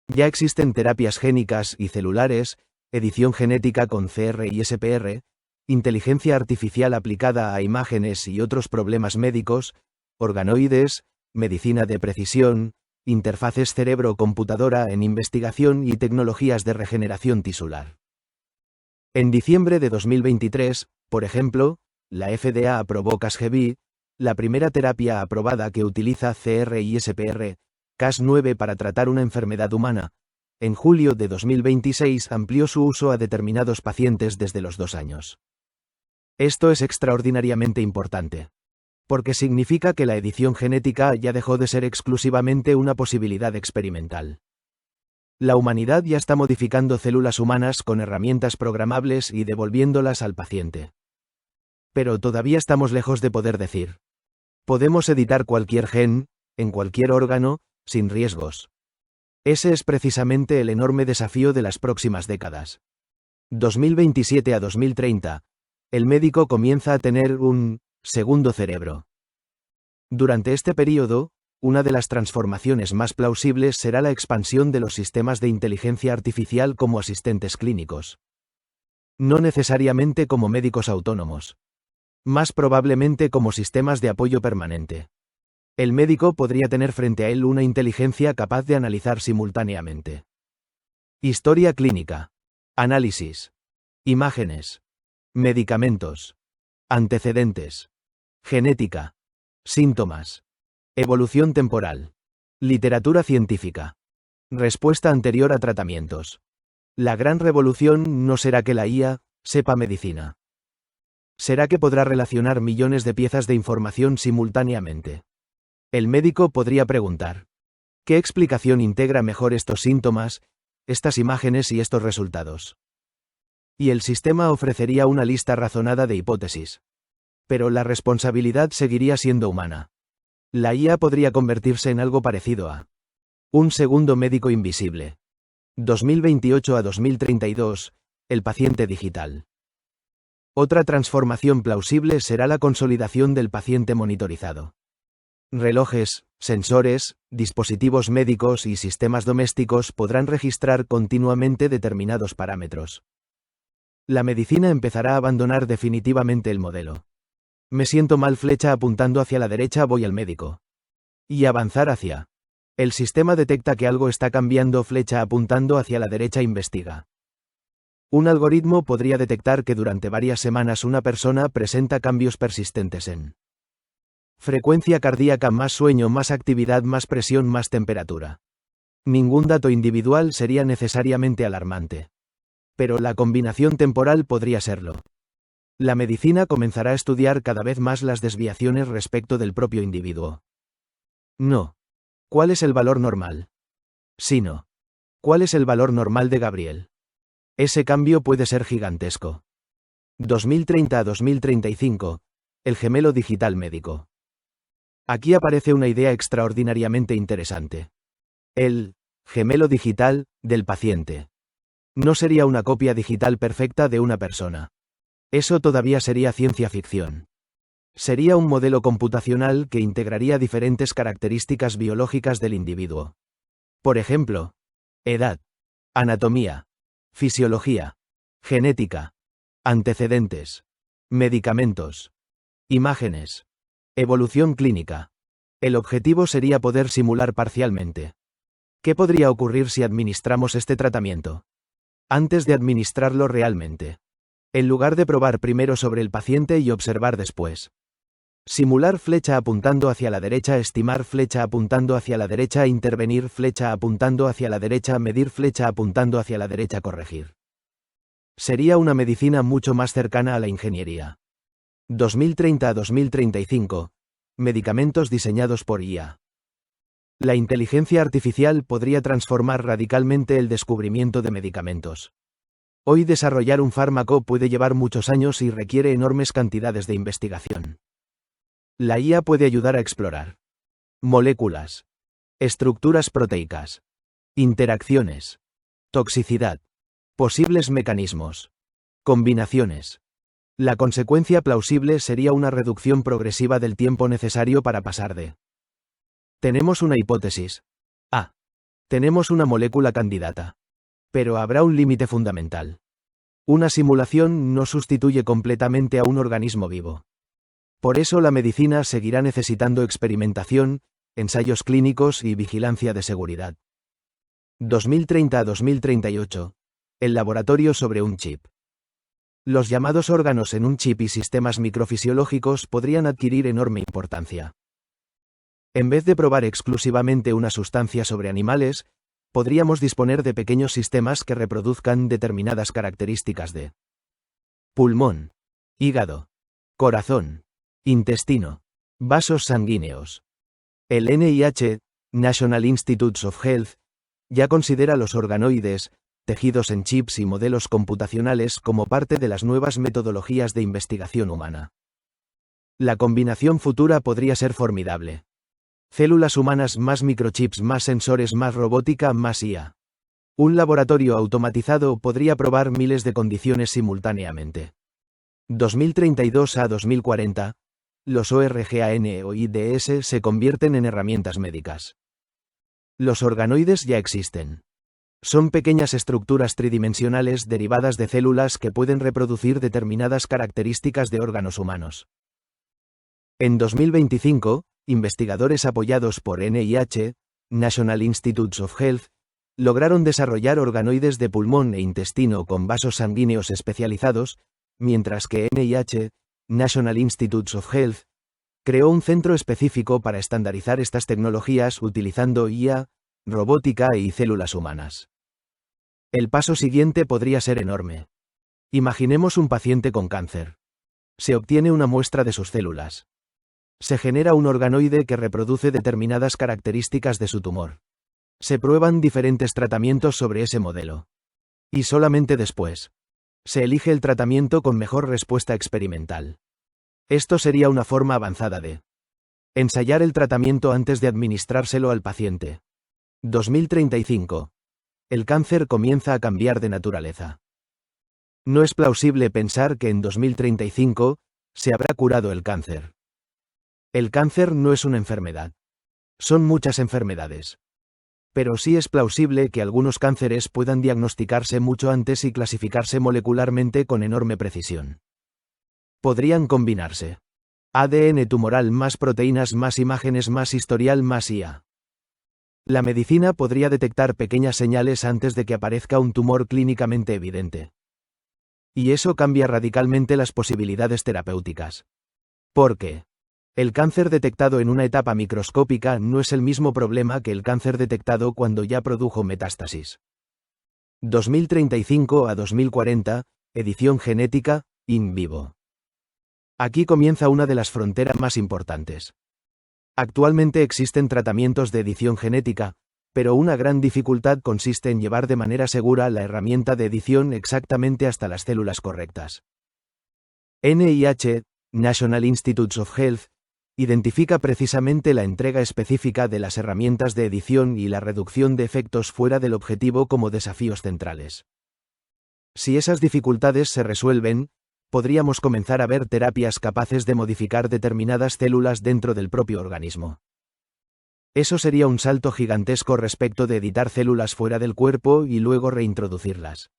Ya existen terapias génicas y celulares, edición genética con CR y SPR, inteligencia artificial aplicada a imágenes y otros problemas médicos, organoides, medicina de precisión, interfaces cerebro-computadora en investigación y tecnologías de regeneración tisular. En diciembre de 2023, por ejemplo, la FDA aprobó Casgevy, la primera terapia aprobada que utiliza CR y SPR, Cas9 para tratar una enfermedad humana. En julio de 2026 amplió su uso a determinados pacientes desde los 2 años. Esto es extraordinariamente importante. Porque significa que la edición genética ya dejó de ser exclusivamente una posibilidad experimental. La humanidad ya está modificando células humanas con herramientas programables y devolviéndolas al paciente. Pero todavía estamos lejos de poder decir: podemos editar cualquier gen, en cualquier órgano, sin riesgos. Ese es precisamente el enorme desafío de las próximas décadas. 2027 a 2030, el médico comienza a tener un segundo cerebro. Durante este período, una de las transformaciones más plausibles será la expansión de los sistemas de inteligencia artificial como asistentes clínicos. No necesariamente como médicos autónomos. Más probablemente como sistemas de apoyo permanente. El médico podría tener frente a él una inteligencia capaz de analizar simultáneamente. Historia clínica. Análisis. Imágenes. Medicamentos. Antecedentes. Genética. Síntomas. Evolución temporal. Literatura científica. Respuesta anterior a tratamientos. La gran revolución no será que la IA sepa medicina. Será que podrá relacionar millones de piezas de información simultáneamente. El médico podría preguntar: ¿qué explicación integra mejor estos síntomas, estas imágenes y estos resultados? Y el sistema ofrecería una lista razonada de hipótesis. Pero la responsabilidad seguiría siendo humana. La IA podría convertirse en algo parecido a un segundo médico invisible. 2028 a 2032, el paciente digital. Otra transformación plausible será la consolidación del paciente monitorizado. Relojes, sensores, dispositivos médicos y sistemas domésticos podrán registrar continuamente determinados parámetros. La medicina empezará a abandonar definitivamente el modelo. Me siento mal, flecha apuntando hacia la derecha, voy al médico. Y avanzar hacia. El sistema detecta que algo está cambiando, flecha apuntando hacia la derecha, investiga. Un algoritmo podría detectar que durante varias semanas una persona presenta cambios persistentes en frecuencia cardíaca, más sueño, más actividad, más presión, más temperatura. Ningún dato individual sería necesariamente alarmante. Pero la combinación temporal podría serlo. La medicina comenzará a estudiar cada vez más las desviaciones respecto del propio individuo. No. ¿Cuál es el valor normal? Sino. ¿Cuál es el valor normal de Gabriel? Ese cambio puede ser gigantesco. 2030 a 2035, el gemelo digital médico. Aquí aparece una idea extraordinariamente interesante. El gemelo digital del paciente. No sería una copia digital perfecta de una persona. Eso todavía sería ciencia ficción. Sería un modelo computacional que integraría diferentes características biológicas del individuo. Por ejemplo, edad, anatomía, fisiología, genética, antecedentes, medicamentos, imágenes, evolución clínica. El objetivo sería poder simular parcialmente. ¿Qué podría ocurrir si administramos este tratamiento? Antes de administrarlo realmente. En lugar de probar primero sobre el paciente y observar después. Simular, flecha apuntando hacia la derecha, estimar, flecha apuntando hacia la derecha, intervenir, flecha apuntando hacia la derecha, medir, flecha apuntando hacia la derecha, corregir. Sería una medicina mucho más cercana a la ingeniería. 2030 a 2035. Medicamentos diseñados por IA. La inteligencia artificial podría transformar radicalmente el descubrimiento de medicamentos. Hoy desarrollar un fármaco puede llevar muchos años y requiere enormes cantidades de investigación. La IA puede ayudar a explorar moléculas, estructuras proteicas, interacciones, toxicidad, posibles mecanismos, combinaciones. La consecuencia plausible sería una reducción progresiva del tiempo necesario para pasar de tenemos una hipótesis a tenemos una molécula candidata. Pero habrá un límite fundamental. Una simulación no sustituye completamente a un organismo vivo. Por eso la medicina seguirá necesitando experimentación, ensayos clínicos y vigilancia de seguridad. 2030 a 2038. El laboratorio sobre un chip. Los llamados órganos en un chip y sistemas microfisiológicos podrían adquirir enorme importancia. En vez de probar exclusivamente una sustancia sobre animales, podríamos disponer de pequeños sistemas que reproduzcan determinadas características de pulmón, hígado, corazón, intestino, vasos sanguíneos. El NIH, National Institutes of Health, ya considera los organoides, tejidos en chips y modelos computacionales como parte de las nuevas metodologías de investigación humana. La combinación futura podría ser formidable. Células humanas más microchips más sensores más robótica más IA. Un laboratorio automatizado podría probar miles de condiciones simultáneamente. 2032 a 2040. los ORGAN o IDS se convierten en herramientas médicas. Los organoides ya existen. Son pequeñas estructuras tridimensionales derivadas de células que pueden reproducir determinadas características de órganos humanos. En 2025, investigadores apoyados por NIH, National Institutes of Health, lograron desarrollar organoides de pulmón e intestino con vasos sanguíneos especializados, mientras que NIH, National Institutes of Health, creó un centro específico para estandarizar estas tecnologías utilizando IA, robótica y células humanas. El paso siguiente podría ser enorme. Imaginemos un paciente con cáncer. Se obtiene una muestra de sus células. Se genera un organoide que reproduce determinadas características de su tumor. Se prueban diferentes tratamientos sobre ese modelo. Y solamente después, se elige el tratamiento con mejor respuesta experimental. Esto sería una forma avanzada de ensayar el tratamiento antes de administrárselo al paciente. 2035. El cáncer comienza a cambiar de naturaleza. No es plausible pensar que en 2035 se habrá curado el cáncer. El cáncer no es una enfermedad. Son muchas enfermedades. Pero sí es plausible que algunos cánceres puedan diagnosticarse mucho antes y clasificarse molecularmente con enorme precisión. Podrían combinarse. ADN tumoral más proteínas más imágenes más historial más IA. La medicina podría detectar pequeñas señales antes de que aparezca un tumor clínicamente evidente. Y eso cambia radicalmente las posibilidades terapéuticas. ¿Por qué? El cáncer detectado en una etapa microscópica no es el mismo problema que el cáncer detectado cuando ya produjo metástasis. 2035 a 2040, edición genética, in vivo. Aquí comienza una de las fronteras más importantes. Actualmente existen tratamientos de edición genética, pero una gran dificultad consiste en llevar de manera segura la herramienta de edición exactamente hasta las células correctas. NIH, National Institutes of Health, identifica precisamente la entrega específica de las herramientas de edición y la reducción de efectos fuera del objetivo como desafíos centrales. Si esas dificultades se resuelven, podríamos comenzar a ver terapias capaces de modificar determinadas células dentro del propio organismo. Eso sería un salto gigantesco respecto de editar células fuera del cuerpo y luego reintroducirlas.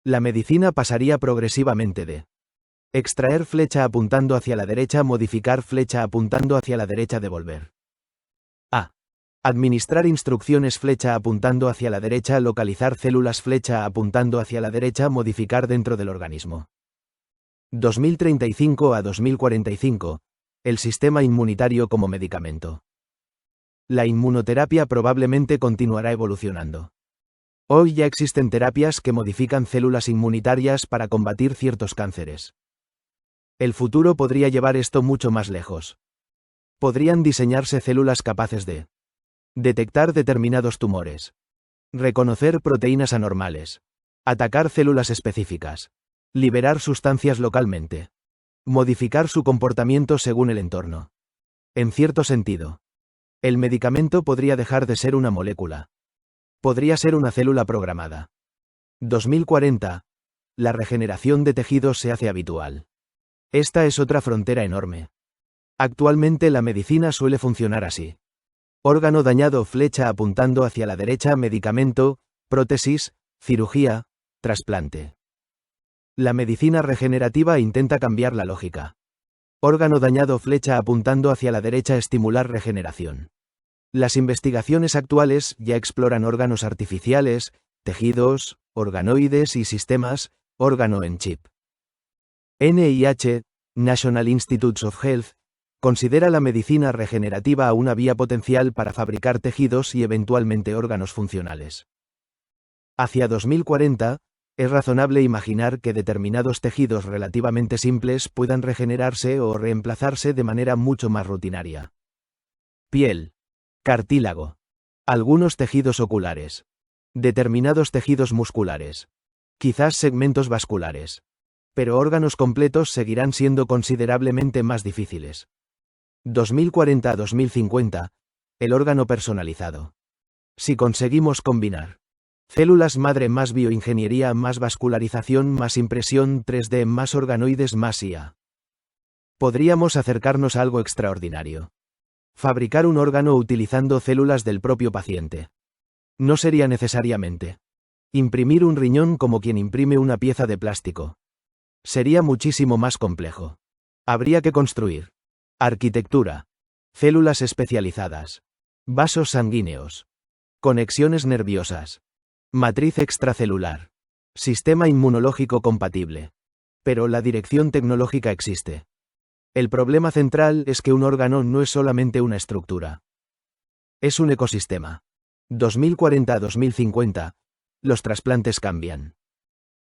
La medicina pasaría progresivamente de extraer flecha apuntando hacia la derecha, modificar flecha apuntando hacia la derecha, devolver. A. Administrar instrucciones flecha apuntando hacia la derecha, localizar células flecha apuntando hacia la derecha, modificar dentro del organismo. 2035 a 2045. El sistema inmunitario como medicamento. La inmunoterapia probablemente continuará evolucionando. Hoy ya existen terapias que modifican células inmunitarias para combatir ciertos cánceres. El futuro podría llevar esto mucho más lejos. Podrían diseñarse células capaces de detectar determinados tumores, reconocer proteínas anormales, atacar células específicas, liberar sustancias localmente, modificar su comportamiento según el entorno. En cierto sentido, el medicamento podría dejar de ser una molécula. Podría ser una célula programada. 2040. La regeneración de tejidos se hace habitual. Esta es otra frontera enorme. Actualmente la medicina suele funcionar así. Órgano dañado, flecha apuntando hacia la derecha, medicamento, prótesis, cirugía, trasplante. La medicina regenerativa intenta cambiar la lógica. Órgano dañado, flecha apuntando hacia la derecha, estimular regeneración. Las investigaciones actuales ya exploran órganos artificiales, tejidos, organoides y sistemas, órgano en chip. NIH, National Institutes of Health, considera la medicina regenerativa una vía potencial para fabricar tejidos y eventualmente órganos funcionales. Hacia 2040, es razonable imaginar que determinados tejidos relativamente simples puedan regenerarse o reemplazarse de manera mucho más rutinaria. Piel, cartílago, algunos tejidos oculares, determinados tejidos musculares, quizás segmentos vasculares. Pero órganos completos seguirán siendo considerablemente más difíciles. 2040 a 2050, el órgano personalizado. Si conseguimos combinar células madre más bioingeniería más vascularización más impresión 3D más organoides más IA. Podríamos acercarnos a algo extraordinario. Fabricar un órgano utilizando células del propio paciente. No sería necesariamente imprimir un riñón como quien imprime una pieza de plástico. Sería muchísimo más complejo. Habría que construir arquitectura, células especializadas, vasos sanguíneos, conexiones nerviosas, matriz extracelular, sistema inmunológico compatible. Pero la dirección tecnológica existe. El problema central es que un órgano no es solamente una estructura. Es un ecosistema. 2040 a 2050, los trasplantes cambian.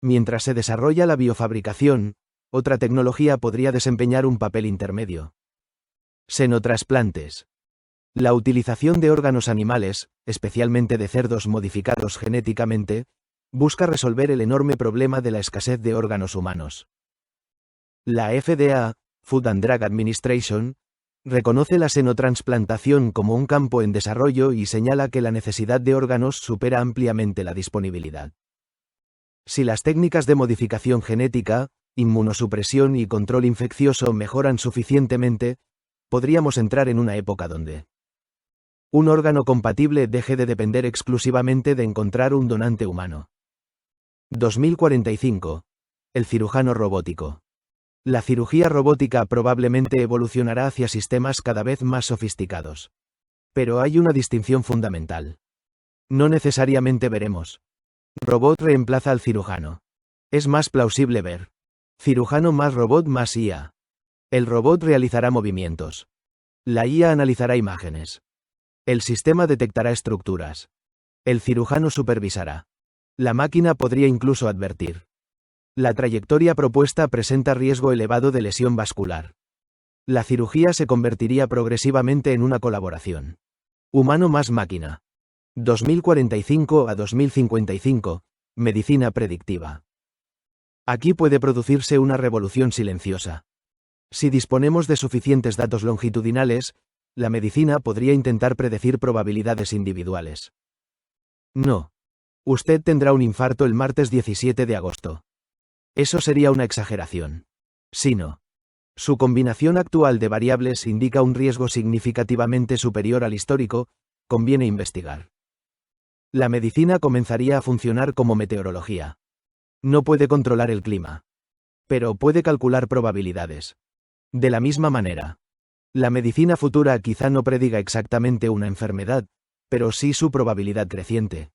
Mientras se desarrolla la biofabricación, otra tecnología podría desempeñar un papel intermedio. Xenotrasplantes. La utilización de órganos animales, especialmente de cerdos modificados genéticamente, busca resolver el enorme problema de la escasez de órganos humanos. La FDA, Food and Drug Administration, reconoce la xenotransplantación como un campo en desarrollo y señala que la necesidad de órganos supera ampliamente la disponibilidad. Si las técnicas de modificación genética, inmunosupresión y control infeccioso mejoran suficientemente, podríamos entrar en una época donde un órgano compatible deje de depender exclusivamente de encontrar un donante humano. 2045. El cirujano robótico. La cirugía robótica probablemente evolucionará hacia sistemas cada vez más sofisticados. Pero hay una distinción fundamental. No necesariamente veremos robot reemplaza al cirujano. Es más plausible ver cirujano más robot más IA. El robot realizará movimientos. La IA analizará imágenes. El sistema detectará estructuras. El cirujano supervisará. La máquina podría incluso advertir. La trayectoria propuesta presenta riesgo elevado de lesión vascular. La cirugía se convertiría progresivamente en una colaboración. Humano más máquina. 2045 a 2055, medicina predictiva. Aquí puede producirse una revolución silenciosa. Si disponemos de suficientes datos longitudinales, la medicina podría intentar predecir probabilidades individuales. No. Usted tendrá un infarto el martes 17 de agosto. Eso sería una exageración. Si no. Su combinación actual de variables indica un riesgo significativamente superior al histórico, conviene investigar. La medicina comenzaría a funcionar como meteorología. No puede controlar el clima. Pero puede calcular probabilidades. De la misma manera. La medicina futura quizá no prediga exactamente una enfermedad, pero sí su probabilidad creciente.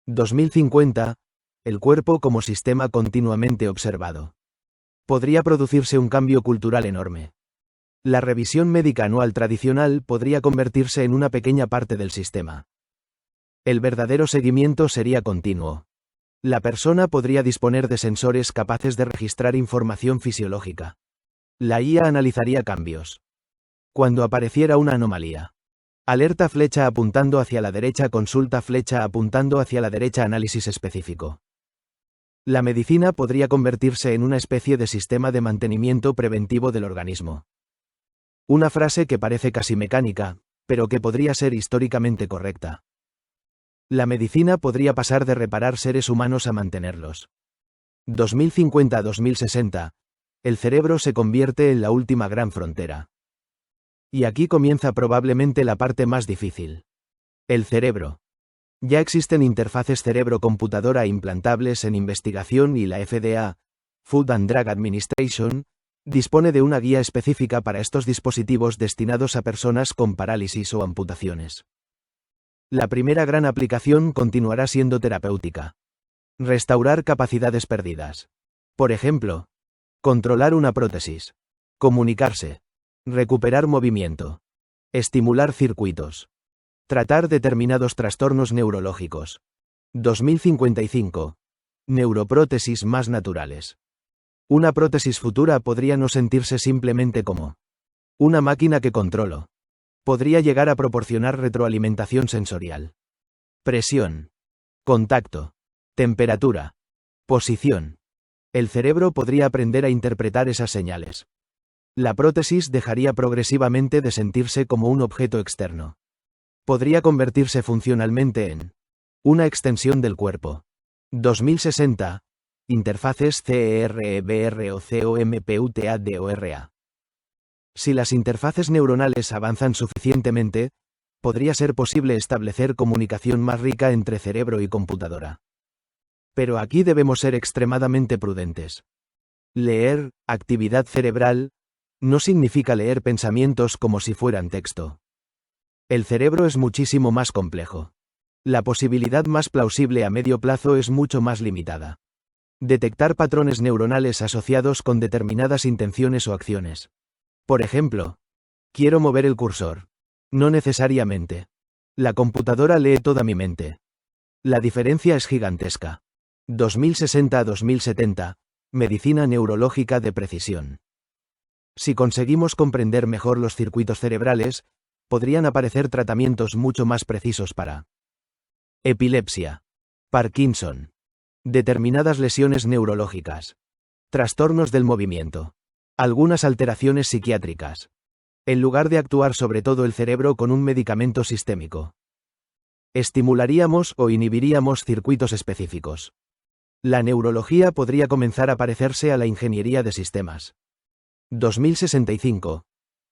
2050. El cuerpo como sistema continuamente observado. Podría producirse un cambio cultural enorme. La revisión médica anual tradicional podría convertirse en una pequeña parte del sistema. El verdadero seguimiento sería continuo. La persona podría disponer de sensores capaces de registrar información fisiológica. La IA analizaría cambios. Cuando apareciera una anomalía. Alerta flecha apuntando hacia la derecha, consulta flecha apuntando hacia la derecha, análisis específico. La medicina podría convertirse en una especie de sistema de mantenimiento preventivo del organismo. Una frase que parece casi mecánica, pero que podría ser históricamente correcta. La medicina podría pasar de reparar seres humanos a mantenerlos. 2050 a 2060. El cerebro se convierte en la última gran frontera. Y aquí comienza probablemente la parte más difícil. El cerebro. Ya existen interfaces cerebro-computadora implantables en investigación y la FDA, Food and Drug Administration, dispone de una guía específica para estos dispositivos destinados a personas con parálisis o amputaciones. La primera gran aplicación continuará siendo terapéutica. Restaurar capacidades perdidas. Por ejemplo, controlar una prótesis. Comunicarse. Recuperar movimiento. Estimular circuitos. Tratar determinados trastornos neurológicos. 2055. Neuroprótesis más naturales. Una prótesis futura podría no sentirse simplemente como una máquina que controlo. Podría llegar a proporcionar retroalimentación sensorial. Presión. Contacto. Temperatura. Posición. El cerebro podría aprender a interpretar esas señales. La prótesis dejaría progresivamente de sentirse como un objeto externo. Podría convertirse funcionalmente en una extensión del cuerpo. 2060. Interfaces CEREBR o COMPUTADORA. Si las interfaces neuronales avanzan suficientemente, podría ser posible establecer comunicación más rica entre cerebro y computadora. Pero aquí debemos ser extremadamente prudentes. Leer, actividad cerebral, no significa leer pensamientos como si fueran texto. El cerebro es muchísimo más complejo. La posibilidad más plausible a medio plazo es mucho más limitada. Detectar patrones neuronales asociados con determinadas intenciones o acciones. Por ejemplo, quiero mover el cursor. No necesariamente. La computadora lee toda mi mente. La diferencia es gigantesca. 2060 a 2070, medicina neurológica de precisión. Si conseguimos comprender mejor los circuitos cerebrales, podrían aparecer tratamientos mucho más precisos para epilepsia, Parkinson, determinadas lesiones neurológicas, trastornos del movimiento, algunas alteraciones psiquiátricas, en lugar de actuar sobre todo el cerebro con un medicamento sistémico. Estimularíamos o inhibiríamos circuitos específicos. La neurología podría comenzar a parecerse a la ingeniería de sistemas. 2065.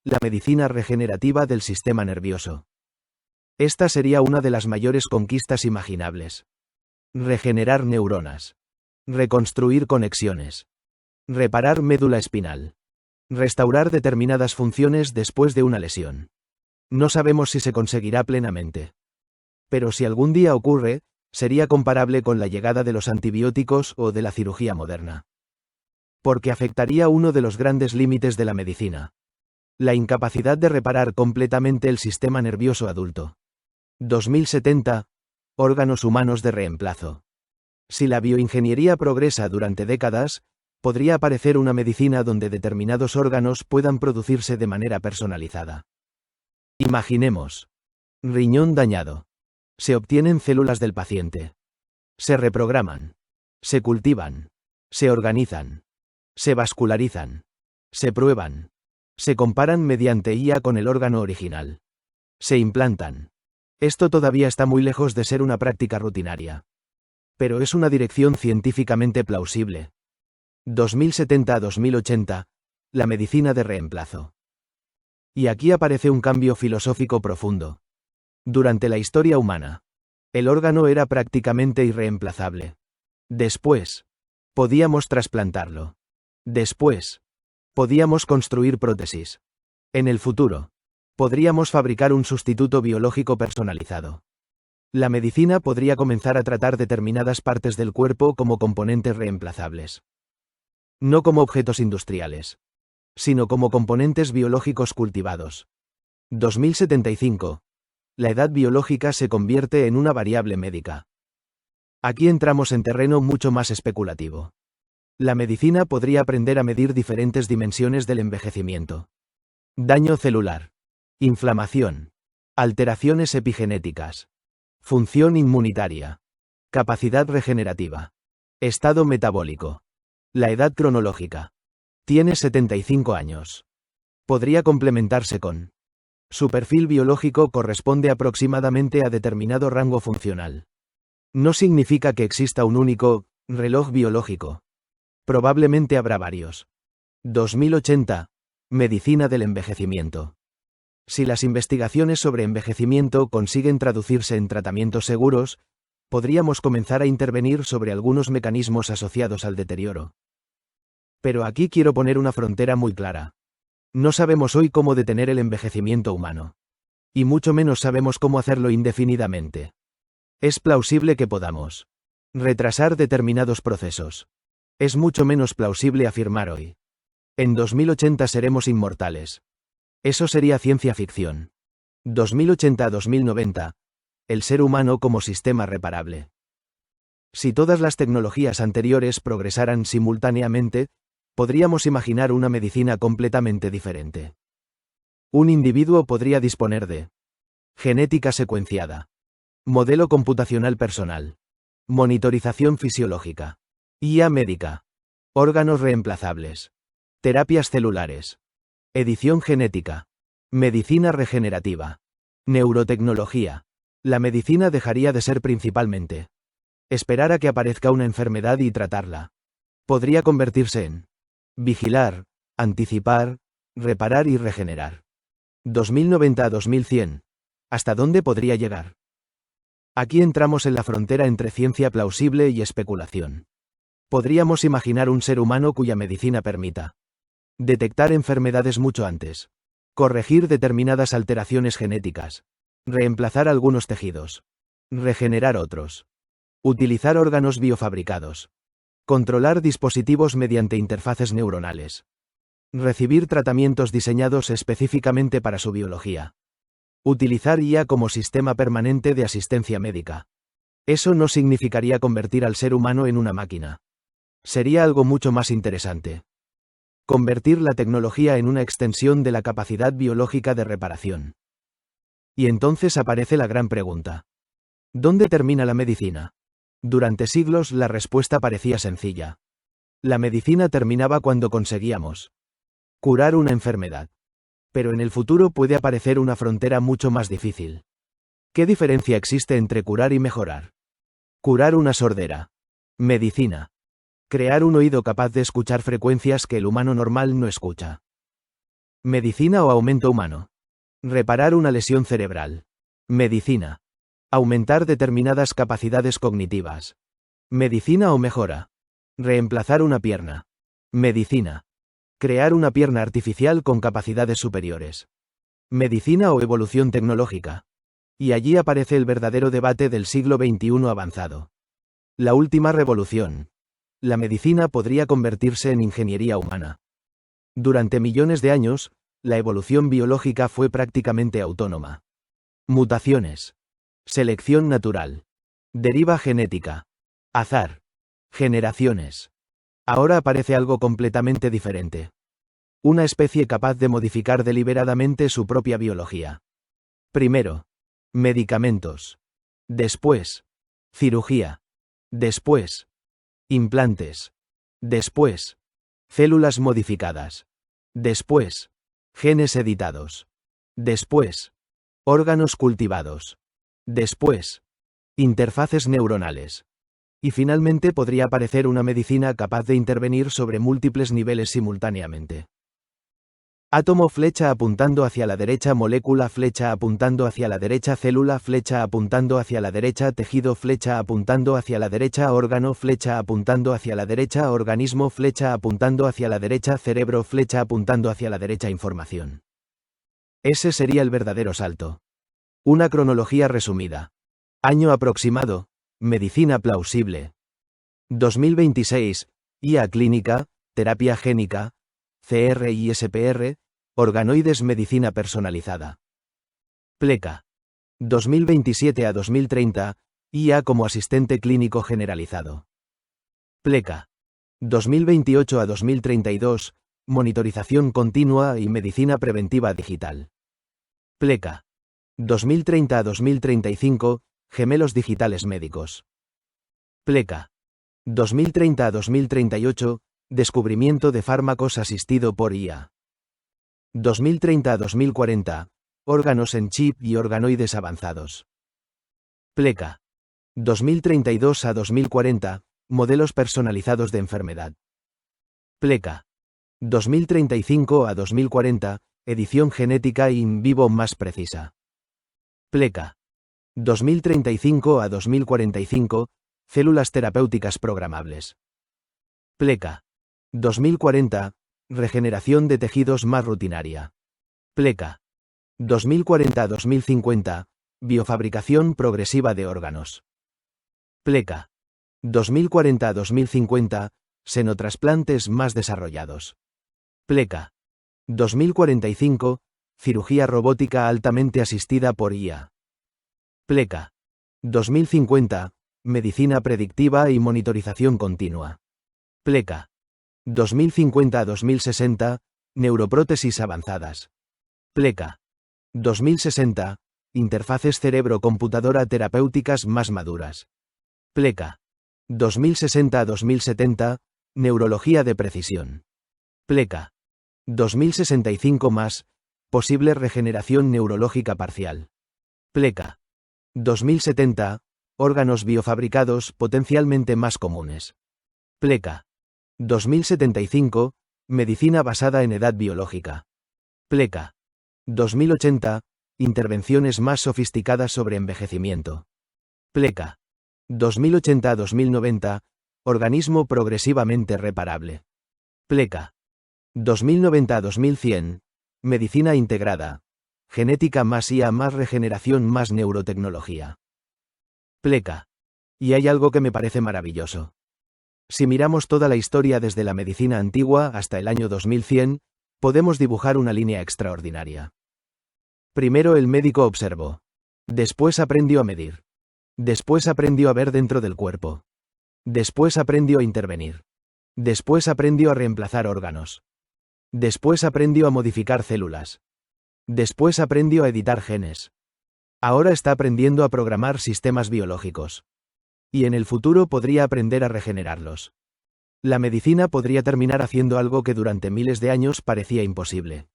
La medicina regenerativa del sistema nervioso. Esta sería una de las mayores conquistas imaginables. Regenerar neuronas. Reconstruir conexiones. Reparar médula espinal. Restaurar determinadas funciones después de una lesión. No sabemos si se conseguirá plenamente. Pero si algún día ocurre, sería comparable con la llegada de los antibióticos o de la cirugía moderna. Porque afectaría uno de los grandes límites de la medicina. La incapacidad de reparar completamente el sistema nervioso adulto. 2070. Órganos humanos de reemplazo. Si la bioingeniería progresa durante décadas, podría aparecer una medicina donde determinados órganos puedan producirse de manera personalizada. Imaginemos. Riñón dañado. Se obtienen células del paciente. Se reprograman. Se cultivan. Se organizan. Se vascularizan. Se prueban. Se comparan mediante IA con el órgano original. Se implantan. Esto todavía está muy lejos de ser una práctica rutinaria. Pero es una dirección científicamente plausible. 2070 a 2080, la medicina de reemplazo. Y aquí aparece un cambio filosófico profundo. Durante la historia humana, el órgano era prácticamente irreemplazable. Después, podíamos trasplantarlo. Después, podíamos construir prótesis. En el futuro, podríamos fabricar un sustituto biológico personalizado. La medicina podría comenzar a tratar determinadas partes del cuerpo como componentes reemplazables. No como objetos industriales, sino como componentes biológicos cultivados. 2075. La edad biológica se convierte en una variable médica. Aquí entramos en terreno mucho más especulativo. La medicina podría aprender a medir diferentes dimensiones del envejecimiento. Daño celular. Inflamación. Alteraciones epigenéticas. Función inmunitaria. Capacidad regenerativa. Estado metabólico. La edad cronológica. Tiene 75 años. Podría complementarse con. Su perfil biológico corresponde aproximadamente a determinado rango funcional. No significa que exista un único reloj biológico. Probablemente habrá varios. 2080. Medicina del envejecimiento. Si las investigaciones sobre envejecimiento consiguen traducirse en tratamientos seguros, podríamos comenzar a intervenir sobre algunos mecanismos asociados al deterioro. Pero aquí quiero poner una frontera muy clara. No sabemos hoy cómo detener el envejecimiento humano. Y mucho menos sabemos cómo hacerlo indefinidamente. Es plausible que podamos retrasar determinados procesos. Es mucho menos plausible afirmar hoy. En 2080 seremos inmortales. Eso sería ciencia ficción. 2080 a 2090. El ser humano como sistema reparable. Si todas las tecnologías anteriores progresaran simultáneamente, podríamos imaginar una medicina completamente diferente. Un individuo podría disponer de genética secuenciada, modelo computacional personal, monitorización fisiológica, IA médica, órganos reemplazables, terapias celulares, edición genética, medicina regenerativa, neurotecnología. La medicina dejaría de ser principalmente esperar a que aparezca una enfermedad y tratarla. Podría convertirse en vigilar, anticipar, reparar y regenerar. 2090 a 2100. ¿Hasta dónde podría llegar? Aquí entramos en la frontera entre ciencia plausible y especulación. Podríamos imaginar un ser humano cuya medicina permita detectar enfermedades mucho antes, corregir determinadas alteraciones genéticas, reemplazar algunos tejidos, regenerar otros, utilizar órganos biofabricados, controlar dispositivos mediante interfaces neuronales, recibir tratamientos diseñados específicamente para su biología, utilizar IA como sistema permanente de asistencia médica. Eso no significaría convertir al ser humano en una máquina. Sería algo mucho más interesante. Convertir la tecnología en una extensión de la capacidad biológica de reparación. Y entonces aparece la gran pregunta. ¿Dónde termina la medicina? Durante siglos la respuesta parecía sencilla. La medicina terminaba cuando conseguíamos curar una enfermedad. Pero en el futuro puede aparecer una frontera mucho más difícil. ¿Qué diferencia existe entre curar y mejorar? Curar una sordera. Medicina. Crear un oído capaz de escuchar frecuencias que el humano normal no escucha. Medicina o aumento humano. Reparar una lesión cerebral. Medicina. Aumentar determinadas capacidades cognitivas. Medicina o mejora. Reemplazar una pierna. Medicina. Crear una pierna artificial con capacidades superiores. Medicina o evolución tecnológica. Y allí aparece el verdadero debate del siglo XXI avanzado. La última revolución. La medicina podría convertirse en ingeniería humana. Durante millones de años, la evolución biológica fue prácticamente autónoma. Mutaciones. Selección natural. Deriva genética. Azar. Generaciones. Ahora aparece algo completamente diferente. Una especie capaz de modificar deliberadamente su propia biología. Primero, medicamentos. Después, cirugía. Después, implantes. Después, células modificadas. Después, genes editados. Después, órganos cultivados. Después, interfaces neuronales. Y finalmente podría aparecer una medicina capaz de intervenir sobre múltiples niveles simultáneamente. Átomo flecha apuntando hacia la derecha, molécula flecha apuntando hacia la derecha, célula flecha apuntando hacia la derecha, tejido flecha apuntando hacia la derecha, órgano flecha apuntando hacia la derecha, organismo flecha apuntando hacia la derecha, cerebro flecha apuntando hacia la derecha, información. Ese sería el verdadero salto. Una cronología resumida. Año aproximado. Medicina plausible. 2026. IA clínica, terapia génica, CR y SPR, organoides, medicina personalizada. Pleca. 2027 a 2030, IA como asistente clínico generalizado. Pleca. 2028 a 2032, monitorización continua y medicina preventiva digital. Pleca. 2030 a 2035, gemelos digitales médicos. Pleca. 2030 a 2038, descubrimiento de fármacos asistido por IA. 2030 a 2040, órganos en chip y organoides avanzados. Pleca. 2032 a 2040, modelos personalizados de enfermedad. Pleca. 2035 a 2040, edición genética in vivo más precisa. Pleca. 2035 a 2045, células terapéuticas programables. Pleca. 2040, regeneración de tejidos más rutinaria. Pleca. 2040 a 2050, biofabricación progresiva de órganos. Pleca. 2040 a 2050, senotrasplantes más desarrollados. Pleca. 2045, cirugía robótica altamente asistida por IA. Pleca. 2050, medicina predictiva y monitorización continua. Pleca. 2050 a 2060, neuroprótesis avanzadas. Pleca. 2060, interfaces cerebro-computadora terapéuticas más maduras. Pleca. 2060 a 2070, neurología de precisión. Pleca. 2065 más, posible regeneración neurológica parcial. Pleca. 2070, órganos biofabricados potencialmente más comunes. Pleca. 2075, medicina basada en edad biológica. Pleca. 2080. Intervenciones más sofisticadas sobre envejecimiento. Pleca. 2080 a 2090. Organismo progresivamente reparable. Pleca. 2090 a 2100. Medicina integrada. Genética más IA más regeneración más neurotecnología. Pleca. Y hay algo que me parece maravilloso. Si miramos toda la historia desde la medicina antigua hasta el año 2100, podemos dibujar una línea extraordinaria. Primero el médico observó. Después aprendió a medir. Después aprendió a ver dentro del cuerpo. Después aprendió a intervenir. Después aprendió a reemplazar órganos. Después aprendió a modificar células. Después aprendió a editar genes. Ahora está aprendiendo a programar sistemas biológicos. Y en el futuro podría aprender a regenerarlos. La medicina podría terminar haciendo algo que durante miles de años parecía imposible.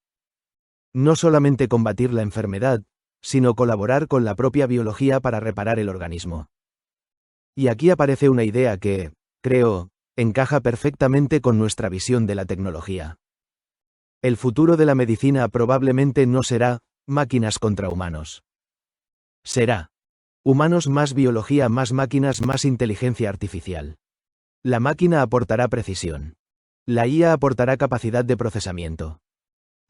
No solamente combatir la enfermedad, sino colaborar con la propia biología para reparar el organismo. Y aquí aparece una idea que, creo, encaja perfectamente con nuestra visión de la tecnología. El futuro de la medicina probablemente no será máquinas contra humanos. Será humanos más biología más máquinas más inteligencia artificial. La máquina aportará precisión. La IA aportará capacidad de procesamiento.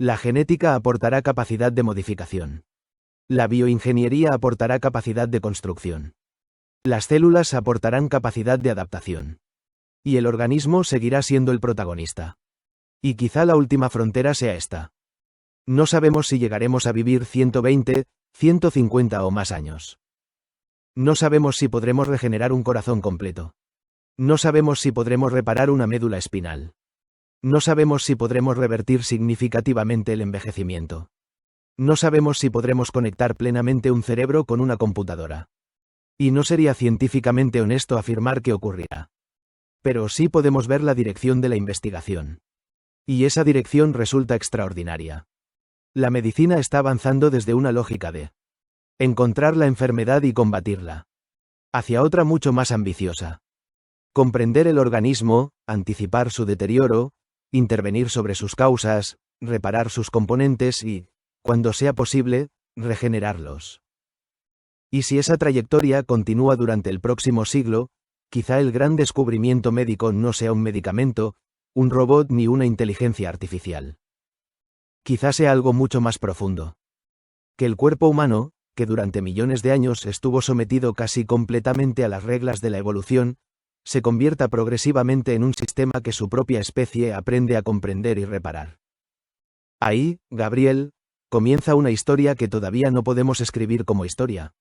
La genética aportará capacidad de modificación. La bioingeniería aportará capacidad de construcción. Las células aportarán capacidad de adaptación. Y el organismo seguirá siendo el protagonista. Y quizá la última frontera sea esta. No sabemos si llegaremos a vivir 120, 150 o más años. No sabemos si podremos regenerar un corazón completo. No sabemos si podremos reparar una médula espinal. No sabemos si podremos revertir significativamente el envejecimiento. No sabemos si podremos conectar plenamente un cerebro con una computadora. Y no sería científicamente honesto afirmar que ocurrirá. Pero sí podemos ver la dirección de la investigación. Y esa dirección resulta extraordinaria. La medicina está avanzando desde una lógica de encontrar la enfermedad y combatirla, hacia otra mucho más ambiciosa. Comprender el organismo, anticipar su deterioro, intervenir sobre sus causas, reparar sus componentes y, cuando sea posible, regenerarlos. Y si esa trayectoria continúa durante el próximo siglo, quizá el gran descubrimiento médico no sea un medicamento, un robot ni una inteligencia artificial. Quizá sea algo mucho más profundo. Que el cuerpo humano, que durante millones de años estuvo sometido casi completamente a las reglas de la evolución, se convierta progresivamente en un sistema que su propia especie aprende a comprender y reparar. Ahí, Gabriel, comienza una historia que todavía no podemos escribir como historia.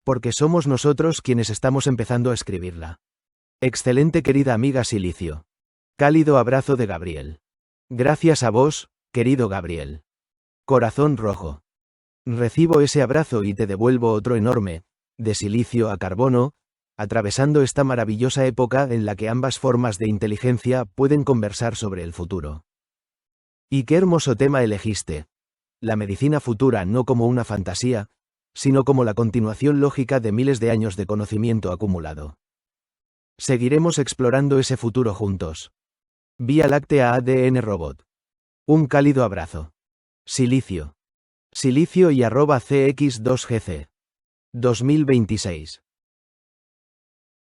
Porque somos nosotros quienes estamos empezando a escribirla. Excelente querida amiga Silicio. Cálido abrazo de Gabriel. Gracias a vos, querido Gabriel. Corazón rojo. Recibo ese abrazo y te devuelvo otro enorme, de silicio a carbono, atravesando esta maravillosa época en la que ambas formas de inteligencia pueden conversar sobre el futuro. Y qué hermoso tema elegiste. La medicina futura no como una fantasía, sino como la continuación lógica de miles de años de conocimiento acumulado. Seguiremos explorando ese futuro juntos. Vía Láctea ADN Robot. Un cálido abrazo. Silicio. Silicio y @CX2GC. 2026.